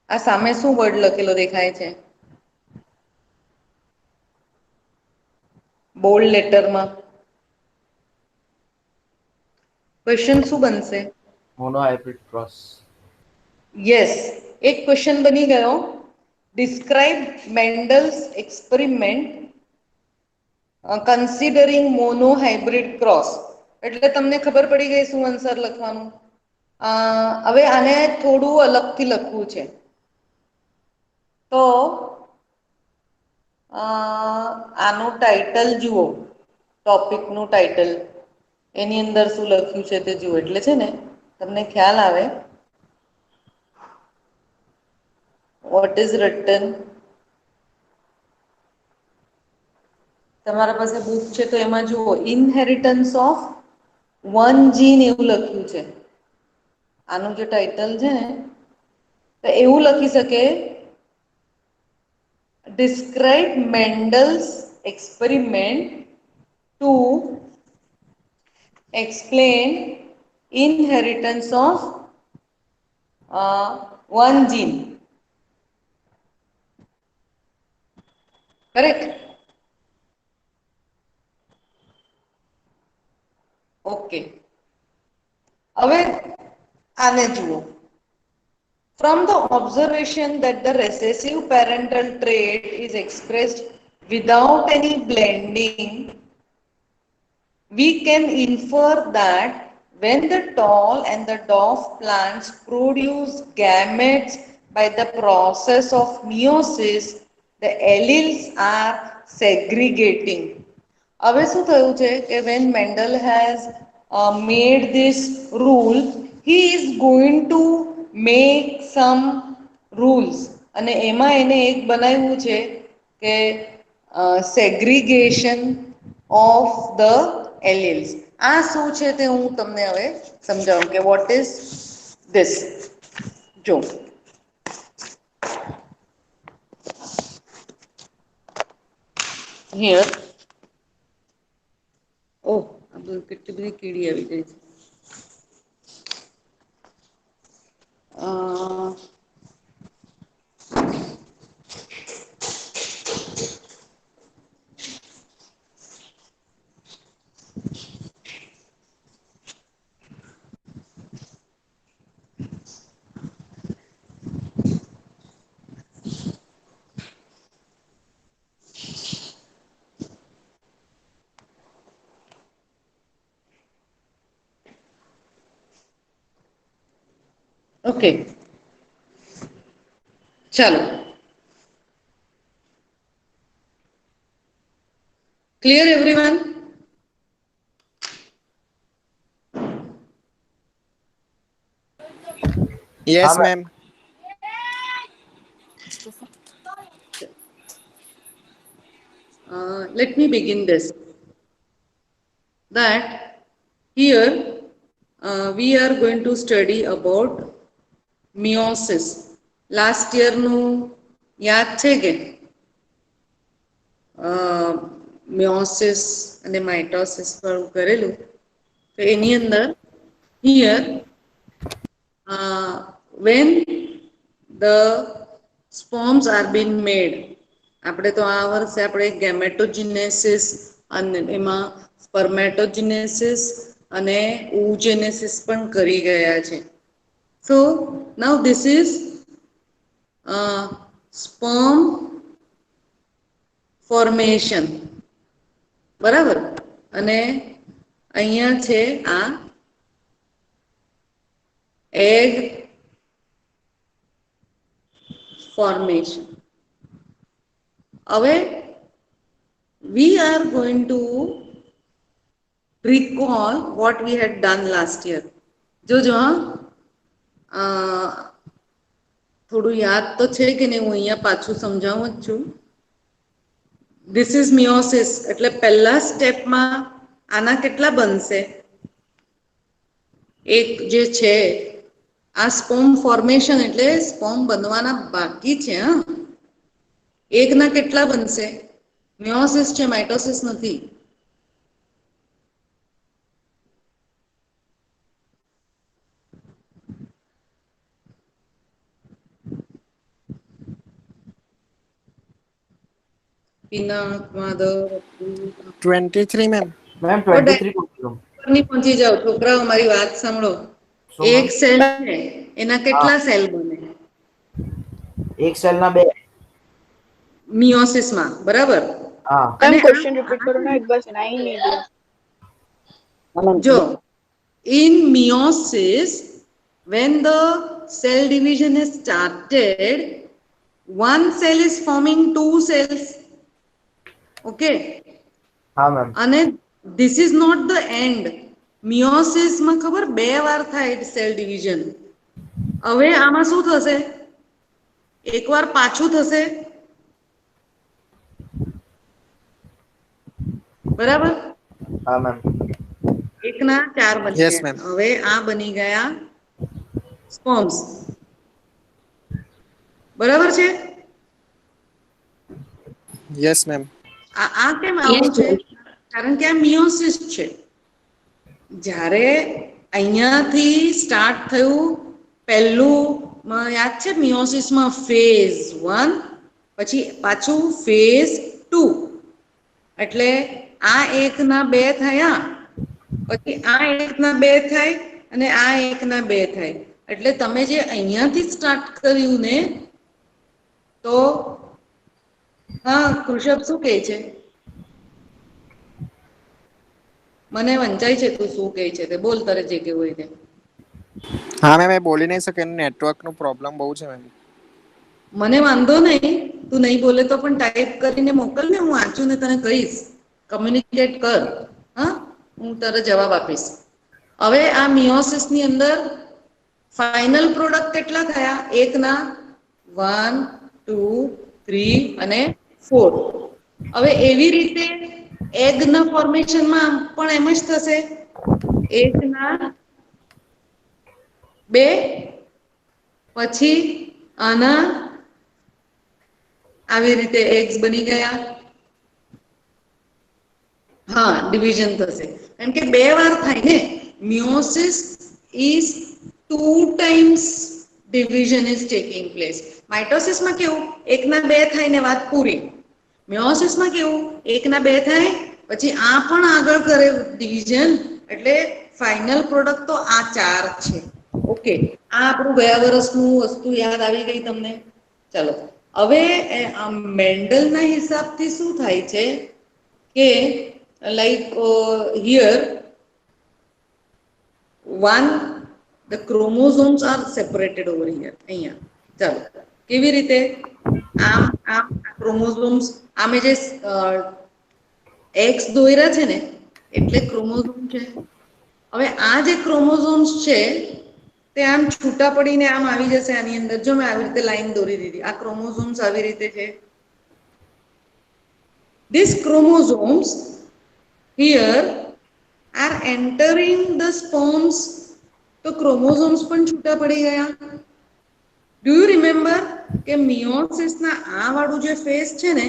આ સામે શું વર્ડ લખેલો દેખાય છે બોલ્ડ લેટરમાં? ક્વેશ્ચન શું બનશે? Monohybrid cross. યસ, એક ક્વેશ્ચન બની ગયો. Describe Mendel's experiment considering monohybrid cross. એટલે તમને ખબર પડી ગઈ શું આન્સર લખવાનું. હવે આને થોડું અલગથી લખવું છે, તો આનું ટાઇટલ જુઓ, ટોપિકનું ટાઇટલ એની અંદર શું લખ્યું છે તે જુઓ, એટલે છે ને તમને ખ્યાલ આવે. What is written? તમારા પાસે બુક છે તો એમાં જુઓ ઇનહેરિટન્સ ઓફ વન જીન એવું લખ્યું છે. આનું જે ટાઇટલ છે ને તો એવું લખી શકે describe Mendel's experiment to explain inheritance of one gene. Correct? Okay. હવે આને જુઓ. From the observation that the recessive parental trait is expressed without any blending, we can infer that when the tall and the dwarf plants produce gametes by the process of meiosis, the alleles are segregating. હવે શું થયું છે કે when Mendel has made this rule, he is going to make some rules અને એમાં એને એક બનાવ્યું છે કે segregation of the alleles. આ શું છે તે હું તમને હવે સમજાવું કે what is this. જો here ઓહ આ બધું કેટલી બધી કીડી આવી ગઈ છે. ઓકે ચાલો ક્લિયર એવરીવન. Yes, हाँ ma'am. Let me begin this. That here we are going to study about meiosis. Last year નું યાદ છે કે meiosis અને mitosis વાળું કરેલું તો એની અંદર here when the sperms are being made, આપણે તો આ વર્ષે આપણે ગેમેટોજિનેસિસ અને એમાં સ્પર્મેટોજિનેસિસ અને ઓજેનેસિસ પણ કરી ગયા છે. સો નાઉ ધીસ ઇઝ સ્પર્મ ફોર્મેશન, બરાબર. અને અહીંયા છે આ એગ formation. હવે we are going to recall what we had done last year. જોજો થોડું યાદ તો છે કે નહીં, હું અહીંયા પાછું સમજાવું જ છું. ધીસ ઇઝ મિયોસિસ એટલે પહેલા સ્ટેપમાં આના કેટલા બનશે? એક જે છે આ સ્પર્મ ફોર્મેશન એટલે સ્પર્મ બનવાના બાકી છે. એકના કેટલા બનશે? મિયોસિસ છે, માઇટોસિસ નથી. Pinaki, Madhav, 23, ma'am. Ma'am 23 total. ની પહોંચી જાઓ છોકરાઓ, મારી વાત સાંભળો. શું એક ma'am? સેલ છે એના કેટલા સેલ બને एक सेल ना बे। મિયોસિસ માં, બરાબર? हाँ અને मैम क्वेश्चन रिपीट करो ना एक बार, सुना ही नहीं दिया. જો in meiosis when the cell division is started, one cell is forming two cells. Okay, हाँ मैम। અને this is not the end. meiosis માં ખબર બે વાર થાય સેલ ડિવિઝન. હવે આમાં શું થશે? એકવાર પાછું થશે બરાબર? હા મેમ. એકના 4 બની Yes, ગયા. ma'am. હવે આ બની ગયા સ્પોમ્સ. બરાબર છે? Yes, ma'am. આ કેમ આવું યસ છે? કારણ કે આ મિયોસિસ છે. જ્યારે અહીંયાથી સ્ટાર્ટ થયું પહેલું યાદ છે મિયોસિસમાં ફેઝ 1, પછી પાછું ફેઝ 2. એટલે આ 1 ના 2 થયા, પછી આ 1 ના 2 થાય અને આ 1 ના 2 થાય. એટલે તમે જે અહીંયાથી સ્ટાર્ટ કર્યું ને, તો હા કૃષભ શું કહે છે? મને વંચાય છે તું શું કહે છે તે. બોલ તારે જે કહેવું હોય તે. હા મેમ, એ બોલી નહીં શકે, નેટવર્ક નું પ્રોબ્લેમ બહુ છે મેમ. મને વાંધો નહીં, તું નહીં બોલે તો પણ ટાઈપ કરીને મોકલ ને, હું વાંચું ને તને કહીશ. કમ્યુનિકેટ કર. હા, હું તારે જવાબ આપીશ. હવે આ મિયોસિસની અંદર ફાઇનલ પ્રોડક્ટ કેટલા થયા? 1ના 1, 2, 3 અને 4. હવે એવી રીતે એગના ફોર્મેશનમાં પણ એમ જ થશે. 1ના 2, પછી આના આવી રીતે એગ્સ બની ગયા. હા, ડિવિઝન થશે. કારણ કે 2 વાર થાય ને. Meiosis is 2 times division is taking place. માઇટોસિસમાં કેવું? 1ના 2 થાય ને વાત પૂરી. મિયોસિસમાં કેવું? 1ના 2 થાય, પછી આ પણ આગળ કરે ડિવિઝન, એટલે ફાઇનલ પ્રોડક્ટ તો આ 4 છે. ઓકે, આ આપણું ગયા વર્ષનું વસ્તુ યાદ આવી ગઈ તમને? ચાલો, હવે મેન્ડલના હિસાબથી શું થાય છે કે like here the chromosomes are separated over here. અહીંયા ચાલો, કેવી રીતે? આમ આમ ક્રોમોઝોમ્સ, આમે જે એક્સ દોર્યા છે ને એટલે ક્રોમોઝોમ છે. હવે આ જે ક્રોમોઝોમ્સ છે તે આમ છૂટા પડીને આમ આવી જશે આની અંદર. જો મેં આવી રીતે લાઈન દોરી દીધી, આ ક્રોમોઝોમ્સ આવી રીતે છે. These chromosomes here are entering the sperms. તો ક્રોમોઝોમ્સ પણ છૂટા પડી ગયા. ડુ યુ રિમેમ્બર કે મિયોસિસના આ વાળું જે ફેઝ છે ને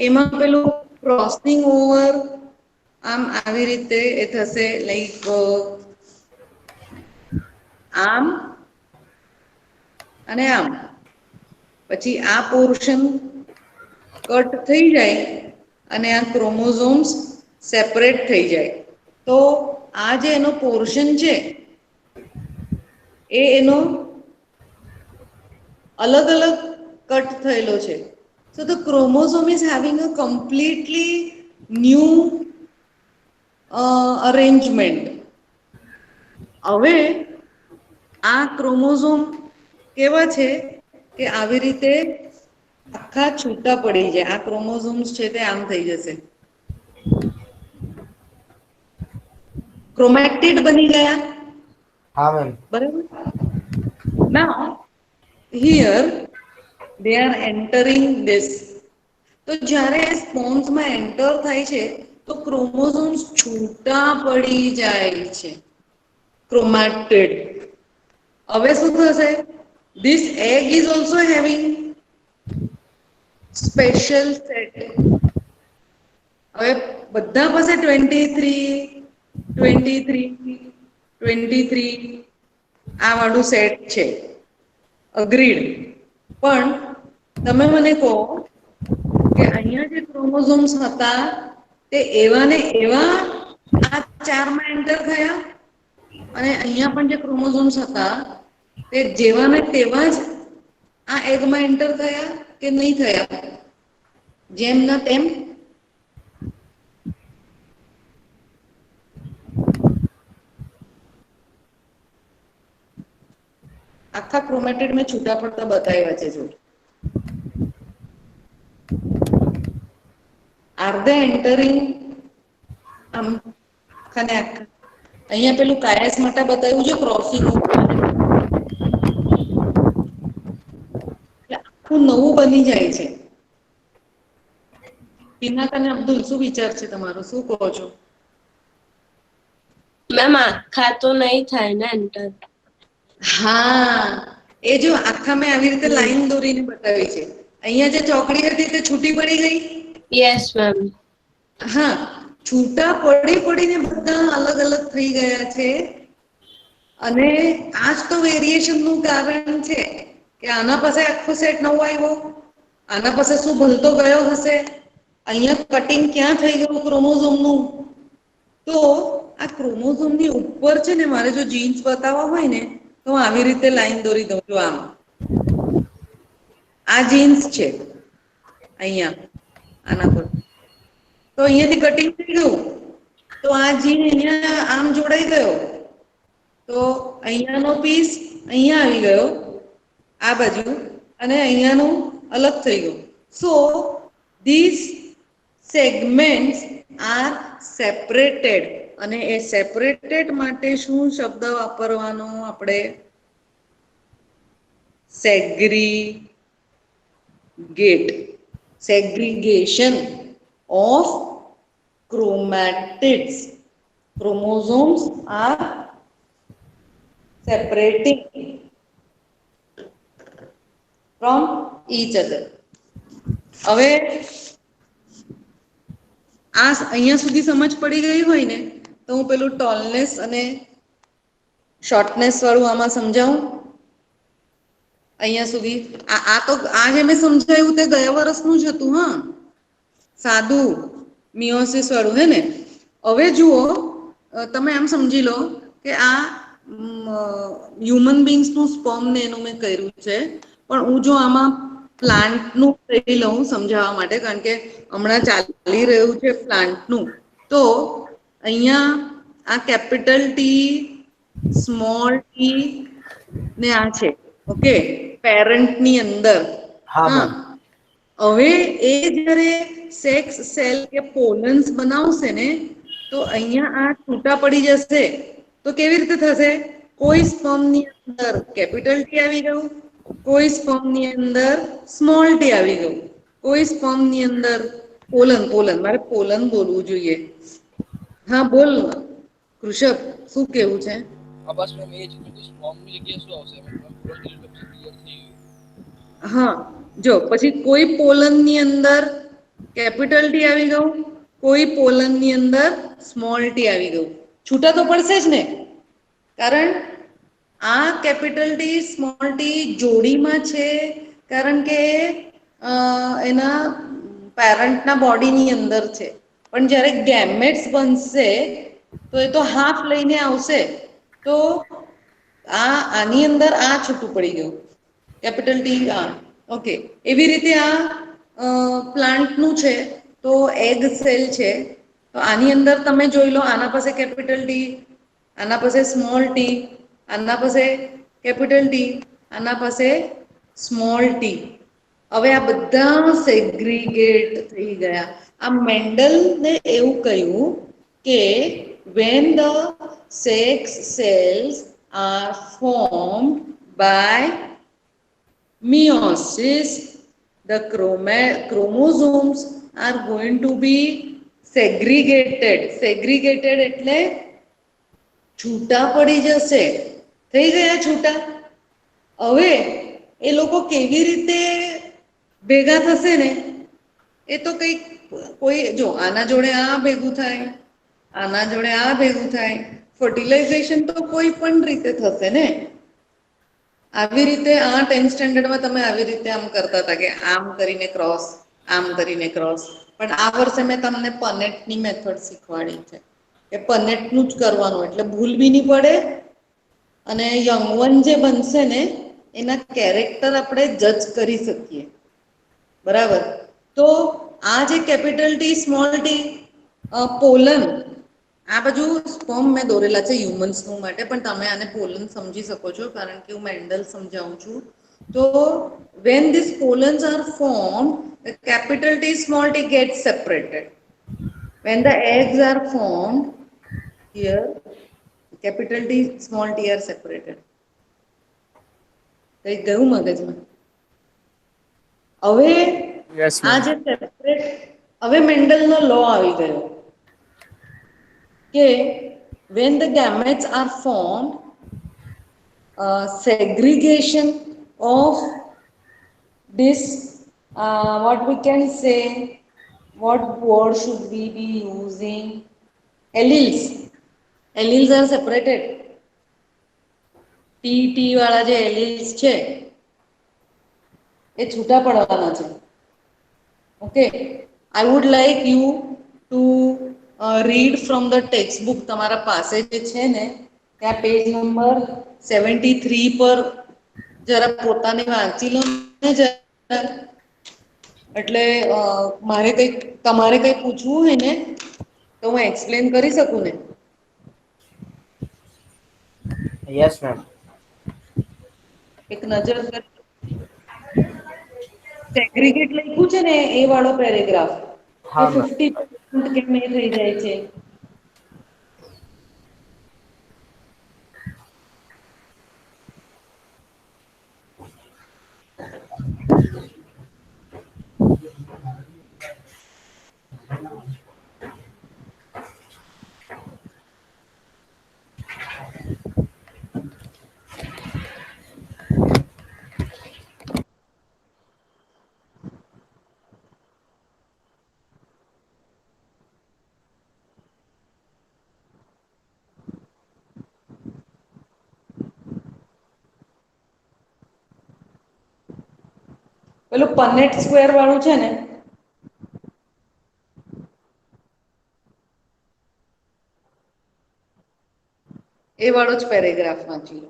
એમાં પેલું ક્રોસિંગ ઓવર આમ આવી રીતે એ થશે, લાઈક આમ અને આમ. પછી આ પોર્શન કટ થઈ જાય અને આ ક્રોમોઝોમ્સ સેપરેટ થઈ જાય. તો આ જે એનો પોર્શન છે એ એનો અલગ અલગ કટ થયેલો છે. So the chromosome is having a completely new arrangement. હવે આ ક્રોમોઝોમ કેવા છે કે આવી રીતે આખા છૂટા પડી જાય. આ ક્રોમોઝોમ્સ છે તે આમ થઈ જશે, ક્રોમેટિડ બની ગયા. હા મેમ. બરાબર? Now here they are entering this. તો જ્યારે સ્પોન્સમાં એન્ટર થાય છે તો ક્રોમોઝોમ્સ છૂટા પડી જાય છે, ક્રોમેટિડ. હવે શું થશે? This egg is also having special set. હવે બધા પાસે 23, 23, 23 આ વાળું સેટ છે. અગ્રીડ. પણ તમે મને કહો કે અહીંયા જે ક્રોમોઝોમ્સ હતા તે એવા ને એવા આ 4માં એન્ટર થયા, અને અહીંયા પણ જે ક્રોમોઝોમ્સ હતા તે જેવા ને તેવા જ આ એગમાં એન્ટર થયા કે નહીં થયા? જેમ ના તેમ. આખા ક્રોમેટિડ મેં છૂટા પડતા બતાવ્યા છે. જો આર ધે એન્ટરિંગ આમ આખા ને આખા. અહીંયા પેલું કાયસ માટે બતાવ્યું છે ક્રોસિંગ ઓવર, એટલે આખું નવું બની જાય છે. પિનાક અને અબ્દુલ, શું વિચાર છે તમારો? શું કહો છો? મેમ આખા તો નહીં થાય ને એન્ટર. હા, એ જો આખા મેં આવી રીતે લાઈન દોરીને બતાવી છે. અહીંયા જે ચોકડી હતી તે છૂટી પડી ગઈ. Yes ma'am. હા, છૂટા પડી પડીને બધા અલગ અલગ થઈ ગયા છે. અને આ જ તો વેરિએશન નું કારણ છે કે આના પાસે આખો સેટ નવો આવ્યો, આના પાસે શું ભલતો ગયો હશે, અહીંયા કટિંગ ક્યાં થઈ ગયું ક્રોમોઝોમ નું. તો આ ક્રોમોઝોમ ની ઉપર છે ને, મારે જો જીન્સ બતાવવા હોય ને તો હું આવી રીતે લાઈન દોરી દઉં છું. આ જીન્સ છે અહીંયા આના પર, તો અહીંયાથી કટિંગ થઈ ગયું તો આ જીન અહીંયા આમ જોડાઈ ગયો, તો અહીંયાનો પીસ અહીંયા આવી ગયો આ બાજુ, અને અહીંયાનું અલગ થઈ ગયું. So this segments are separated. અને એ સેપરેટેડ માટે શું શબ્દ વાપરવાનો આપણે? Segregate. Segregation of chromatids. Chromosomes are separating from each other. હવે આ અહીંયા સુધી સમજ પડી ગઈ હોય ને તો હું પેલું ટોલનેસ અને શોર્ટનેસ વાળું આમાં સમજાવું. અહીંયા સુધી આ તો આ જે મેં સમજાયું તે ગયા વર્ષનું જ હતું. હા, સાદું મિયોસિસ વાળું હે ને. હવે જુઓ, તમે આમ સમજી લો કે આ હ્યુમન બીંગ્સનું સ્પર્મ ને એનું મેં કર્યું છે, પણ હું જો આમાં પ્લાન્ટનું લઈ લઉં સમજાવવા માટે, કારણ કે હમણાં ચાલી રહ્યું છે પ્લાન્ટનું, તો અહીંયા આ કેપિટલ ટી, સ્મોલ ટી ને આ છે, ઓકે, પેરેન્ટની અંદર. હા મેમ. હવે એ જ્યારે સેક્સ સેલ કે પોલન્સ બનાવશે ને, તો અહીંયા આ છૂટા પડી જશે. તો કેવી રીતે થશે? કોઈ સ્પર્મની અંદર કેપિટલ ટી આવી ગયું, કોઈ સ્પર્મની અંદર સ્મોલ ટી આવી ગયું, કોઈ સ્પર્મની અંદર પોલન, મારે પોલન બોલવું જોઈએ. હા બોલ કૃષભ, શું કેવું છે? બસ મેમ એ જ સ્પોર્મની જગ્યાએ શું આવશે? ક્લિયર થઈ ગયું. હા, જો પછી કોઈ પોલનની અંદર કેપિટલ ટી આવી ગયું, કોઈ પોલનની અંદર સ્મોલ ટી આવી ગયું. છૂટા તો પડશે જ ને, કારણ આ કેપિટલ ટી સ્મોલ ટી જોડીમાં છે, કારણ કે એના પેરેન્ટના બોડીની અંદર છે. પણ જ્યારે ગેમેટ્સ બનશે તો એ તો હાફ લઈને આવશે. તો આની અંદર આ છૂટું પડી ગયું, કેપિટલ ટી. ઓકે, એવી રીતે આ પ્લાન્ટનું છે, તો એગ સેલ છે, તો આની અંદર તમે જોઈ લો, આના પાસે કેપિટલ ટી, આના પાસે સ્મોલ ટી, આના પાસે કેપિટલ ટી, આના પાસે સ્મોલ ટી. હવે આ બધા સેગ્રીગેટ થઈ ગયા. આ મેન્ડલને એવું કહ્યું કે when the sex cells are formed by meiosis, the chromosomes are going to be segregated. Segregated એટલે છૂટા પડી જશે. થઈ ગયા છૂટા. હવે એ લોકો કેવી રીતે ભેગા થશે ને, એ તો કંઈક કોઈ જો આના જોડે આ ભેગું થાય, આના જોડે આ ભેગું થાય, ફર્ટિલાઇઝેશન તો કોઈ પણ રીતે થશે ને. આવી રીતે 10th સ્ટેન્ડર્ડમાં તમે આવી રીતે આમ કરતા હતા કે આમ કરીને ક્રોસ, આમ કરીને ક્રોસ. પણ આ વર્ષે મેં તમને પનેટની મેથડ શીખવાડી છે કે પનેટનું જ કરવાનું, એટલે ભૂલ બી નહીં પડે, અને યંગ વન જે બનશે ને એના કેરેક્ટર આપણે જજ કરી શકીએ. બરાબર? તો આ જે capital T, small T, pollen, આ બધું સ્પર્મ મેં દોરેલા છે હ્યુમન્સનું માટે, પણ તમે આને પોલન સમજી શકો છો કારણ કે હું મેન્ડલ સમજાવું છું. તો when these pollens are formed, the capital T, small t gets separated. When the eggs are formed, here capital T, small t are separated. કઈ ગયું મગજમાં? હવે યસ આ મેમ. જે સેપરેટ, હવે મેન્ડલનો લો આવી ગયો કે when the gametes are formed, segregation of this, what we can say, what word should we be using, alleles. Alleles are separated. T વાળા જે alleles છે એ છૂટા પડવાના છે. Okay, I would like you to read from the textbook. તમારા પાસે જે છે ને ત્યાં પેજ નંબર 73 પર જરા પોતાને વાંચી લો ને જરા. એટલે મારે કંઈક તમારે કંઈ પૂછવું હોય ને તો હું એક્સપ્લેન કરી શકું ને. Yes ma'am. એક નજર સેગ્રીગેટ લખ્યું છે ને એ વાળો પેરેગ્રાફ કે હા મેમ. 50% કેમ એ થઈ જાય છે. પેલું પનેટ સ્ક્વેર વાળું છે ને એ વાળો જ પેરેગ્રાફ વાંચી લો.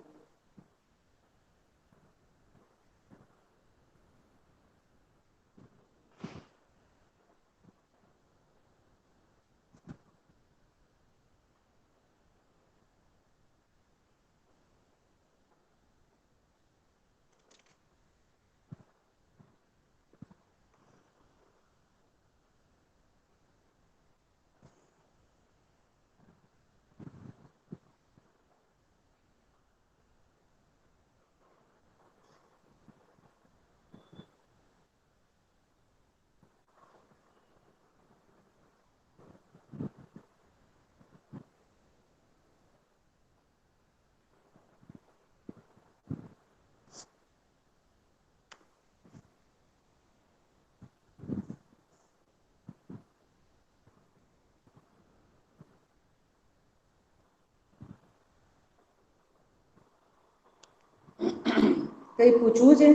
કંઈ પૂછવું છે?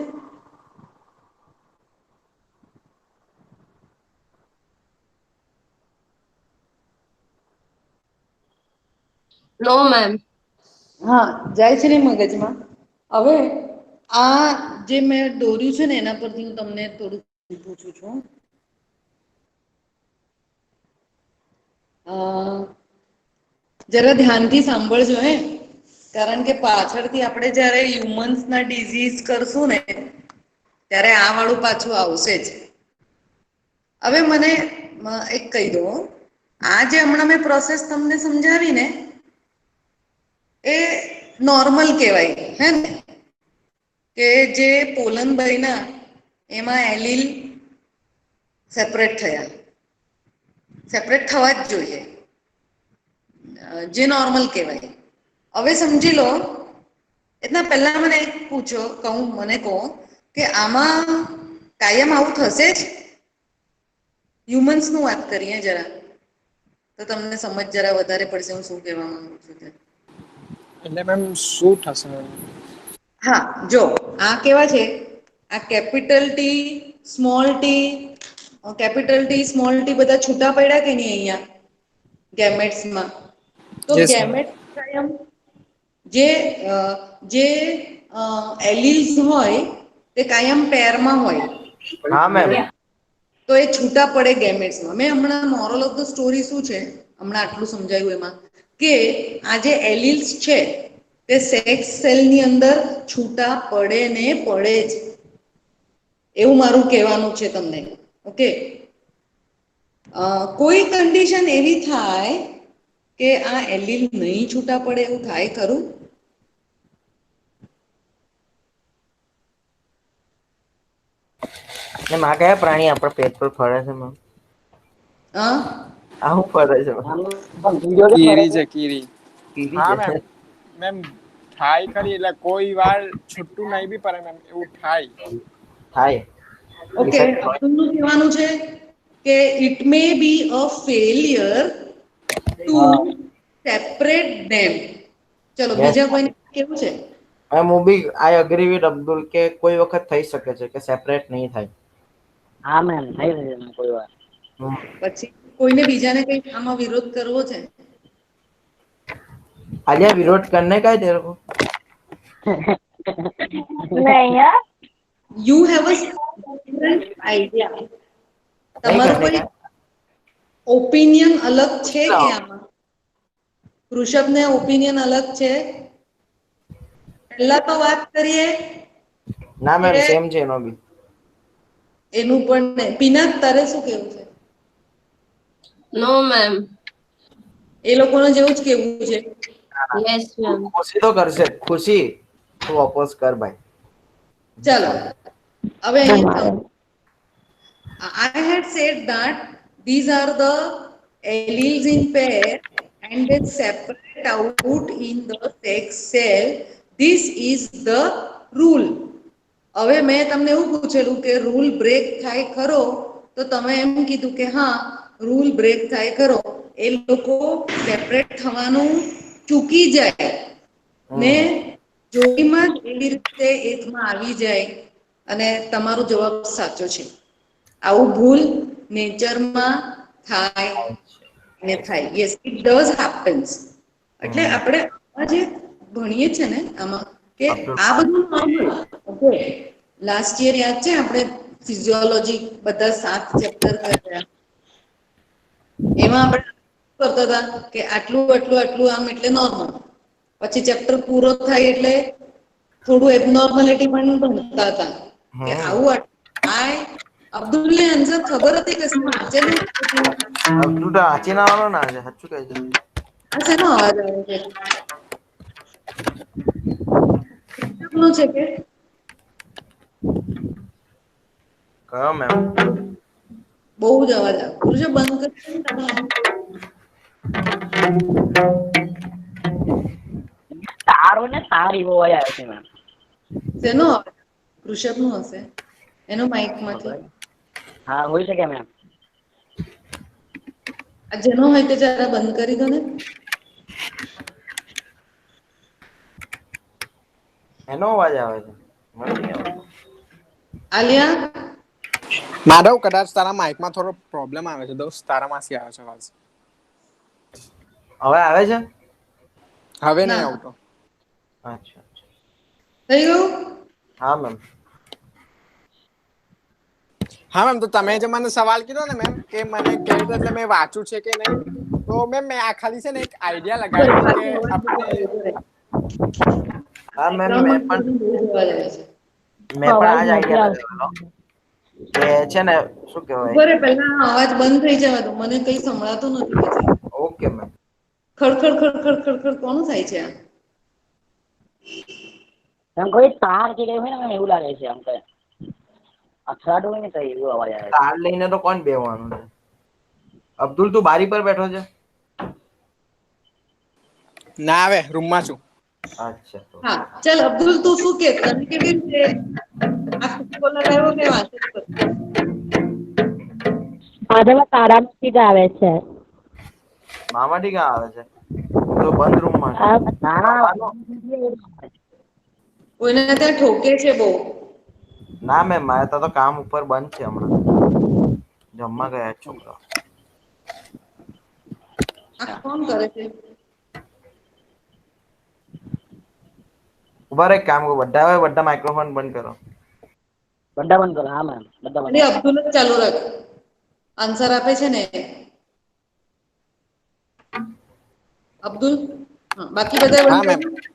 નો મેમ. હા, જાય છે ને મગજમાં. હવે આ જે મેં દોર્યું છે ને એના પરથી હું તમને થોડું પૂછું છું. જરા ધ્યાનથી સાંભળજો હે, કારણ કે પાછળથી આપણે જ્યારે હ્યુમન્સના ડિઝીઝ કરશું ને ત્યારે આ વાળું પાછું આવશે જ. હવે મને એક કહી દો, આ જે હમણાં મેં પ્રોસેસ તમને સમજાવી ને એ નોર્મલ કહેવાય, હે ને? કે જે પોલન બન્યા એમાં એલીલ સેપરેટ થયા, સેપરેટ થવા જ જોઈએ, જે નોર્મલ કહેવાય. હવે સમજી લો, એના પહેલા મને એક પૂછો, મને કહો કે આમાં કાયમ આવું થશે જ? હ્યુમન્સનું વાત કરીએ જરા, તો તમને સમજ જરા વધારે પડશે હું શું કહેવા માંગુ છું તે. એટલે મેમ શું થશે મેમ? હા, જો આ કેવા છે, આ capital T, small T, capital T, small T બધા છૂટા પડ્યા કે નહીં અહીંયા ગેમેટ્સમાં? તો યસ મેમ. ગેમેટ કાયમ જે જે એલિલ્સ હોય તે કાયમ પેરમાં હોય. હા મેમ. તો એ છૂટા પડે ગેમેટ્સમાં. મેં હમણાં મોરલ ઓફ ધ સ્ટોરી શું છે, હમણાં આટલું સમજાયું એમાં કે આ જે એલિલ્સ છે તે સેક્સ સેલની અંદર છૂટા પડે ને પડે જ, એવું મારું કહેવાનું છે તમને. ઓકે, કોઈ કન્ડિશન એવી થાય કે આ એલિલ નહીં છૂટા પડે, એવું થાય ખરું? મેમ આ કયા પ્રાણી આપણા પેટ પર ફરે છે મેમ? હા આવું પડે છે આમ પણ વિડીયો કેમ કીરી કરે છે છે? કીરી. કીધી હા છે મેમ. મેમ થાય ખરી એટલે કોઈ વાર છૂટું નહીં બી પડે મેમ એવું થાય. થાય ઓકે ડિસાઈડ કરો. અબ્દુલનું કહેવાનું છે કે it may be a failure to હા સેપરેટ ધેમ. ચલો યસ બીજા કોઈને કેવું છે? હું બી આઈ અગ્રી વિથ અબ્દુલ કે કોઈ વખત થઈ શકે છે કે સેપરેટ નહીં થાય. હા મેમ થઈ શકે છે કોઈ વાર. પછી કોઈને બીજાને કઈ આમાં વિરોધ કરવો છે? आलिया विरोध करने का है तेरे को નહીં યાર. You have a different idea. नहीं તમારું करने કોઈ का है? ઓપિનિયન અલગ છે पूछ रहा કે हूँ। આમાં? ઋષભને ઓપિનિયન અલગ છે. પહેલા તો વાત કરીએ ना કે मैम सेम છે એનો બી. એનું પણ નહીં. પિનાક તારે શું કેવું છે? નો મેમ. એ લોકોનું જેવું જ કેવું છે. Yes ma'am. ખુશી તો કરશે જ. ખુશી તું ઓપોઝ કર ભાઈ. ચાલો હવે અહીંયા I had said that these are the alleles in pair and they separate out in the sex cell. This is the rule. હવે મેં તમને એવું પૂછેલું કે રૂલ બ્રેક થાય ખરો તો તમે એમ કીધું કે હા રૂલ બ્રેક થાય ખરો. એ લોકો સેપરેટ થવાનું ચૂકી જાય ને જોડીમાં જ એવી રીતે એકમાં આવી જાય અને તમારો જવાબ સાચો છે. આવું ભૂલ નેચરમાં થાય ને થાય. Yes it does happens. એટલે આપણે આ જે ભણીએ છે ને આમાં કે આ બધું નોર્મલ. ઓકે લાસ્ટ યર યાદ છે આપણે ફિઝિયોલોજી બધા 7 ચેપ્ટર કર્યા એમાં આપણે કરતા હતા કે આટલું આટલું આટલું આમ એટલે નોર્મલ. પછી ચેપ્ટર પૂરો થાય એટલે થોડું એબનોર્માલિટી પણ ભણતા હતા કે આવું આ અબ્દુલને આન્સર ખબર હતી કે વાંચેલું હતું? તું તો વાંચી ના આવવાનો ને આજે સાચું કહે છે. આ શેનો અવાજ આવે છે? નું છે કે કયો મેમ? બહુ જ અવાજ આવે. પુરુષે બંધ કરી દે ને તમે. સારો ને સારી એવો અવાજ આવે છે મેમ. શેનો અવાજ? ઋષભનું હશે એનો માઇકમાંથી. હા હોઈ શકે મેમ. આ જેનો હોય તે જરા બંધ કરી દો ને. એનો અવાજ આવે છે. મને નહીં આવતો. આલિયા માધવ કદાચ તારા માઇકમાં થોડો પ્રોબ્લેમ આવે છે દોસ્ત તારામાંથી આવે છે અવાજ. હવે આવે છે? હવે નહીં ના આવતો. અચ્છા થઈ ગયું? હા મેમ. હા મેમ તો તમે જે મને સવાલ કીધો ને મેમ કે મને કેવી રીતે એટલે મેં વાંચ્યું છે કે નહીં તો મેમ મેં આ ખાલી છે ને એક આઈડિયા લગાવ્યો કે આપણે હા મેમ બેકગ્રાઉન્ડમાં બહુ જ અવાજ આવે છે. મેં પણ આ જ આઈડિયા લગાવેલો કે છે ને શું કહેવાય. ઉભો રે પહેલા આ અવાજ બંધ થઈ જવા દો. મને કઈ સંભળાતું નથી પછી. Okay ma'am. ખડખડ ખડખડ ખડખડ કોનું થાય છે આ? એમ કોઈ તાર કે કઈ હોય ને એવું લાગે છે આમ કઈ અથડાતું હોય ને કઈ એવો અવાજ આવે છે. તાર લઈને તો કોણ બેહવાનું છે? અબ્દુલ તું બારી પર બેઠો છે? ના આવે રૂમમાં છું. અચ્છા તો હા ચાલ અબ્દુલ તું શું કે તને કેવી રીતે આ કુકો લગાવ્યો કે વાંચે છે? માધવમાં તારામાંથી જ આવે છે. મામાથી ક્યાં આવે છે? તો બંધ રૂમમાં છે. ના ના કોઈને ત્યાં ઠોકે છે બહુ. ના મેમ મારે તો કામ ઉપર બંધ છે હમણાં. જમવા ગયા છોકરા. આ કોણ કરે છે? ઉભા રહો એક કામ કરો બધા માઇક્રોફોન બંધ કરો. બધા બંધ કરો. હા મેમ બધા બંધ અરે અબ્દુલ જ ચાલુ રાખ. આન્સર આપે છે ને અબ્દુલ. હા બાકી બધા હા બંધ મેમ. કરી.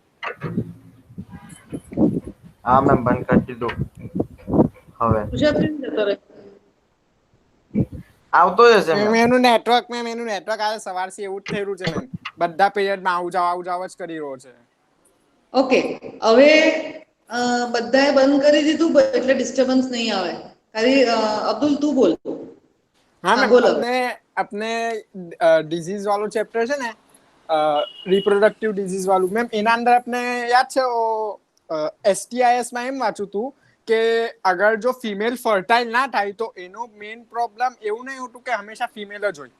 હા મેમ બંધ કરી દીધું. હવે ઋષભ કેમ જતો રહે? આવતો જ હશે મેમ. એનું નેટવર્ક આજે સવારથી એવું જ થઈ રહ્યું છે મેમ. બધા પીરિયડમાં આવું જાવ જ કરી રહ્યો છે. ઓકે હવે બધાએ બંધ કરી દીધું એટલે ડિસ્ટર્બન્સ નહીં આવે. ખાલી અબ્દુલ તું બોલ. હા મેમ બોલ હવે. તમને આપને ડિઝીઝ વાળું ચેપ્ટર છે ને રિપ્રોડક્ટિવ ડિઝીઝ વાળું મેમ એના અંદર આપને યાદ છે STIS માં એમ વાંચ્યું હતું કે અગર જો ફિમેલ ફર્ટાઇલ ના થાય તો એનો મેઇન પ્રોબ્લેમ એવું નહીં હોતું કે હંમેશા ફિમેલ જ હોય,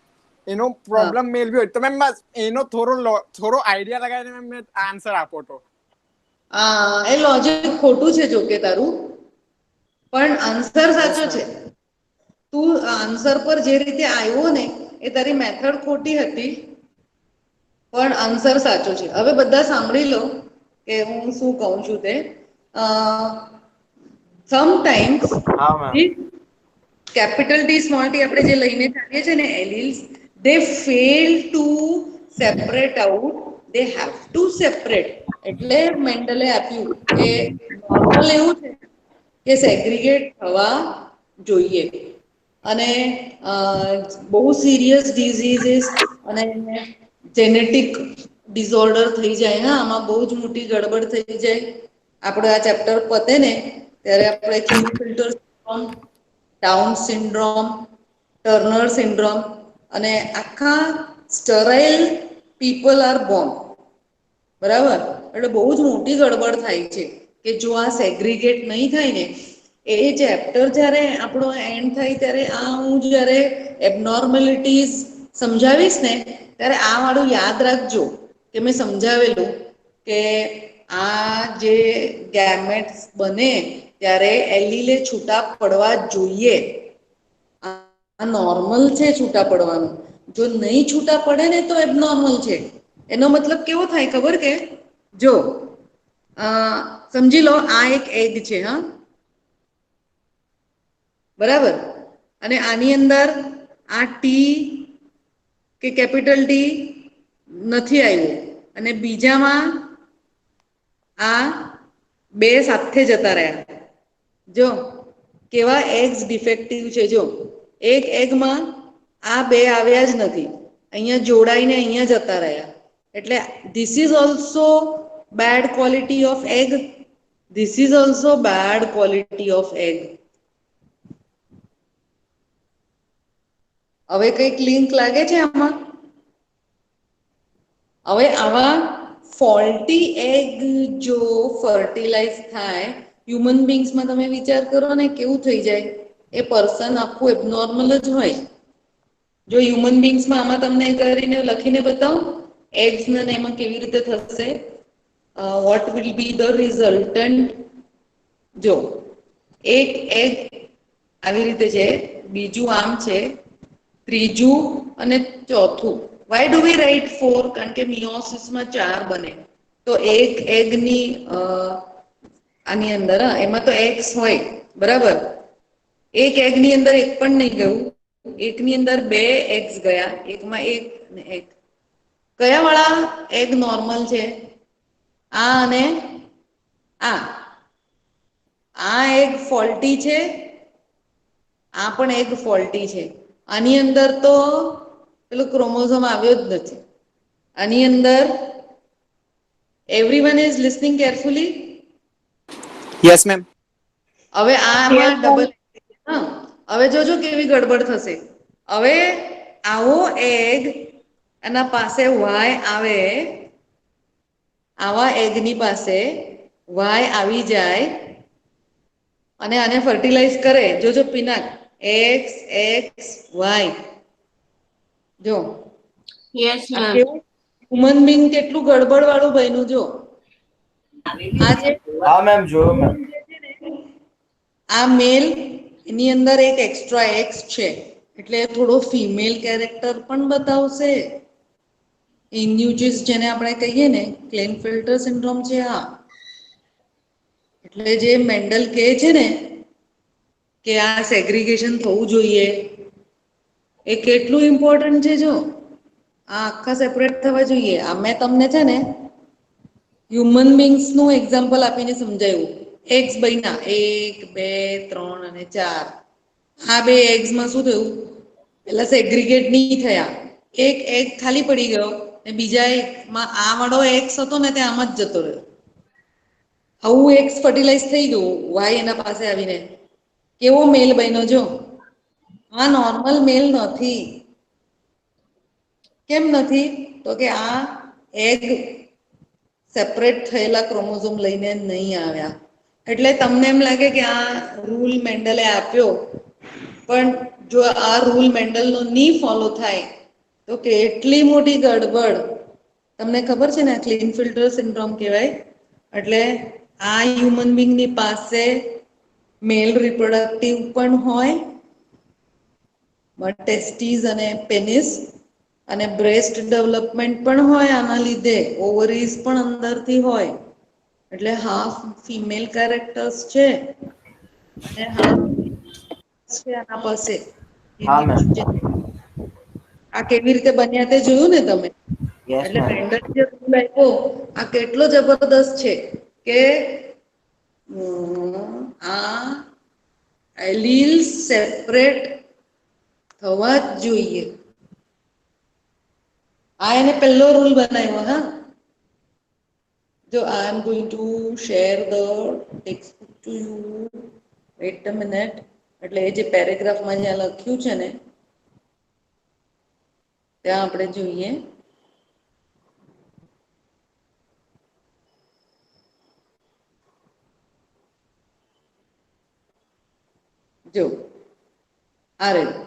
એનો પ્રોબ્લેમ મેલ બી હોય. તો મેમ બસ એનો થોડો આઈડિયા લગાવીને મેમ આન્સર આપો તો. એ લોજિક ખોટું છે જોકે તારું, પણ આન્સર સાચો છે. તું આન્સર પર જે રીતે આવ્યો ને એ તારી મેથડ ખોટી હતી, પણ આન્સર સાચો છે. હવે બધા સાંભળી લો કે હું શું કહું છું તે. સમટાઈમ્સ હા ma'am. Capital T small T આપણે જે લઈને ચાલીએ છીએ ને એલિલ્સ, they fail to separate out, they have to separate. એટલે મેન્ડલે આપ્યું કે નોર્મલ એવું છે કે સેગ્રીગેટ થવા જોઈએ, અને બહુ સિરિયસ ડિઝીઝીસ અને જેનેટિક ડિસઓર્ડર થઈ જાય. હા, આમાં બહુ જ મોટી ગડબડ થઈ જાય. આપણે આ ચેપ્ટર પતે ને ત્યારે આપણે Klinefelter syndrome, Down syndrome, Turner syndrome અને આખા સ્ટરાઇલ પીપલ આર બોર્ન, બરાબર? એટલે બહુ જ મોટી ગડબડ થાય છે કે જો આ સેગ્રીગેટ નહીં થાય ને, એ ચેપ્ટર જ્યારે આપણો એન્ડ થાય ત્યારે આ હું જ્યારે એબનોર્મેલિટીઝ સમજાવીશ ને ત્યારે આ વાળું યાદ રાખજો કે મેં સમજાવેલું કે આ જે ગેમેટ્સ બને ત્યારે એલીલે છૂટા પડવા જોઈએ. આ નોર્મલ છે છૂટા પડવાનું. જો નહીં છૂટા પડે ને તો એબનોર્મલ છે. એનો મતલબ કેવો થાય ખબર કે જો સમજી લો આ એક એગ છે, હા, બરાબર? અને આની અંદર આ ટી કે કેપિટલ ટી નથી આવ્યું, અને બીજામાં આ બે સાથે જતા રહ્યા. જો કેવા એગ્સ ડિફેક્ટિવ છે. જો એક એગમાં આ બે આવ્યા જ નથી, અહીંયા જોડાઈને અહીંયા જતા રહ્યા. એટલે this is also bad quality of egg, this is also bad quality of egg. હવે કંઈક લિંક લાગે છે આમાં? હવે આવા ફોલ્ટી એગ જો ફર્ટિલાઇઝ થાય હ્યુમન બીંગ્સમાં, તમે વિચાર કરો ને કેવું થઈ જાય. એ પર્સન આખું એબનોર્મલ જ હોય. જો હ્યુમન બીંગ્સમાં આમાં તમને કરીને લખીને બતાવું એગ્સ ને એમાં કેવી રીતે થશે, what will be the resultant. જો એક એગ આવી રીતે છે, બીજું આમ છે, ત્રીજું અને ચોથું. Why do we write 4? કારણ કે મિયોસિસમાં 4 બને. તો એક એગની આની અંદર એમાં તો એગ્સ હોય, બરાબર? એક એગની અંદર એક પણ નહીં ગયું, એકની અંદર 2 એગ્સ ગયા, એકમાં એક ને એક. કયા વાળા એગ નોર્મલ છે? આ અને આ. આ એગ ફોલ્ટી છે, આ પણ એગ ફોલ્ટી છે. આની અંદર તો પેલો ક્રોમોઝોમ આવ્યો જ નથી. આની અંદર everyone is listening carefully. Yes ma'am. હવે આમાં ડબલ, હવે જોજો કેવી ગડબડ થશે. હવે આવો એગ એના પાસે વાય આવે, આવા એગની પાસે વાય આવી જાય અને આને ફર્ટિલાઇઝ કરે. જોજો પિનાક, એક્સ એક્સ વાય. જો યસ આ મેમ. કેવું હ્યુમન બીંગ કેટલું ગડબડ વાળું બન્યું. જો આ જે હા મેમ, જોયું મેમ. આ મેલ, એની અંદર એક એક્સ્ટ્રા એક્સ છે એટલે થોડો ફિમેલ કેરેક્ટર પણ બતાવશે. ઇન્યુચિસ જેને આપણે કહીએ ને, ક્લેનફિલ્ટર સિન્ડ્રોમ છે આ. એટલે જે મેન્ડલ કહે છે ને કે આ સેગ્રીગેશન થવું જોઈએ, એ કેટલું ઇમ્પોર્ટન્ટ છે. જો આ આખા સેપરેટ થવા જોઈએ. આ મેં તમને છે ને હ્યુમન બીંગ્સનું એક્ઝામ્પલ આપીને સમજાવ્યું. એગ્સ બન્યા 1 2 3 અને 4. આ બે એગ્સમાં શું થયું? પેલા સેગ્રીગેટ નહીં થયા, એક એગ ખાલી પડી ગયો ને બીજા એકમાં આ વાળો એક્સ હતો ને તે આમ જ જતો રહ્યો. આવું એક્સ ફર્ટિલાઇઝ થઈ ગયું વાય એના પાસે આવીને. કેવો મેલ બન્યો. જો આ નોર્મલ મેલ નથી. કેમ નથી? તો કે આ એગ સેપરેટ થયેલા ક્રોમોઝોમ લઈને નહીં આવ્યા. એટલે તમને એમ લાગે કે આ રૂલ મેન્ડલે આપ્યો, પણ જો આ રૂલ મેન્ડલનો નહીં ફોલો થાય તો કેટલી મોટી ગડબડ. તમને ખબર છે ને, ક્લીન ફિલ્ટર સિન્ડ્રોમ કહેવાય. એટલે આ હ્યુમન બિંગની પાસે મેલ રિપ્રોડક્ટિવ પણ હોય, ટેસ્ટીસ અને પેનિસ, અને બ્રેસ્ટ ડેવલપમેન્ટ પણ હોય. આના લીધે ઓવરીઝ પણ અંદરથી હોય. એટલે હાફ ફિમેલ કેરેક્ટર્સ છે અને હાફ છે આના પાસે. હા મેમ. આ કેવી રીતે બન્યા તે જોયું ને તમે? યસ એટલે મેમ. મેન્ડલ જે રૂલ આપ્યો આ કેટલો જબરદસ્ત છે કે આ એલીલ્સ સેપરેટ થવા જ જોઈએ. આ એને પહેલો રૂલ બનાવ્યો. હા, જો I am going to share the textbook to you. Wait a minute. એટલે એ જે પેરેગ્રાફમાં જ્યાં લખ્યું છે ને ત્યાં આપણે જોઈએ. જો આ રહ્યું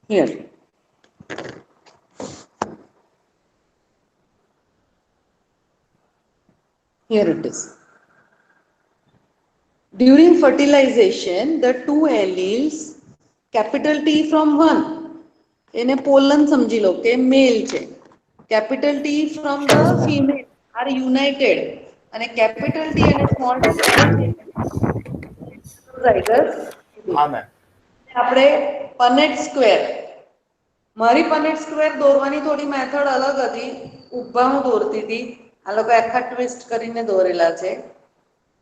here. Here it is. During fertilization, the two alleles, capital T from 1, એને પોલન સમજી લો કે મેલ છે. Capital T from the female are united, અને કેપિટલ T અને સ્મોલ હા મેમ. આપણે પનેટ સ્ક્વેર, મારી પનેટ સ્ક્વેર દોરવાની થોડી મેથડ અલગ હતી. ઊભા હું દોરતી હતી, આ લોકો આખા ટ્વિસ્ટ કરીને દોરેલા છે.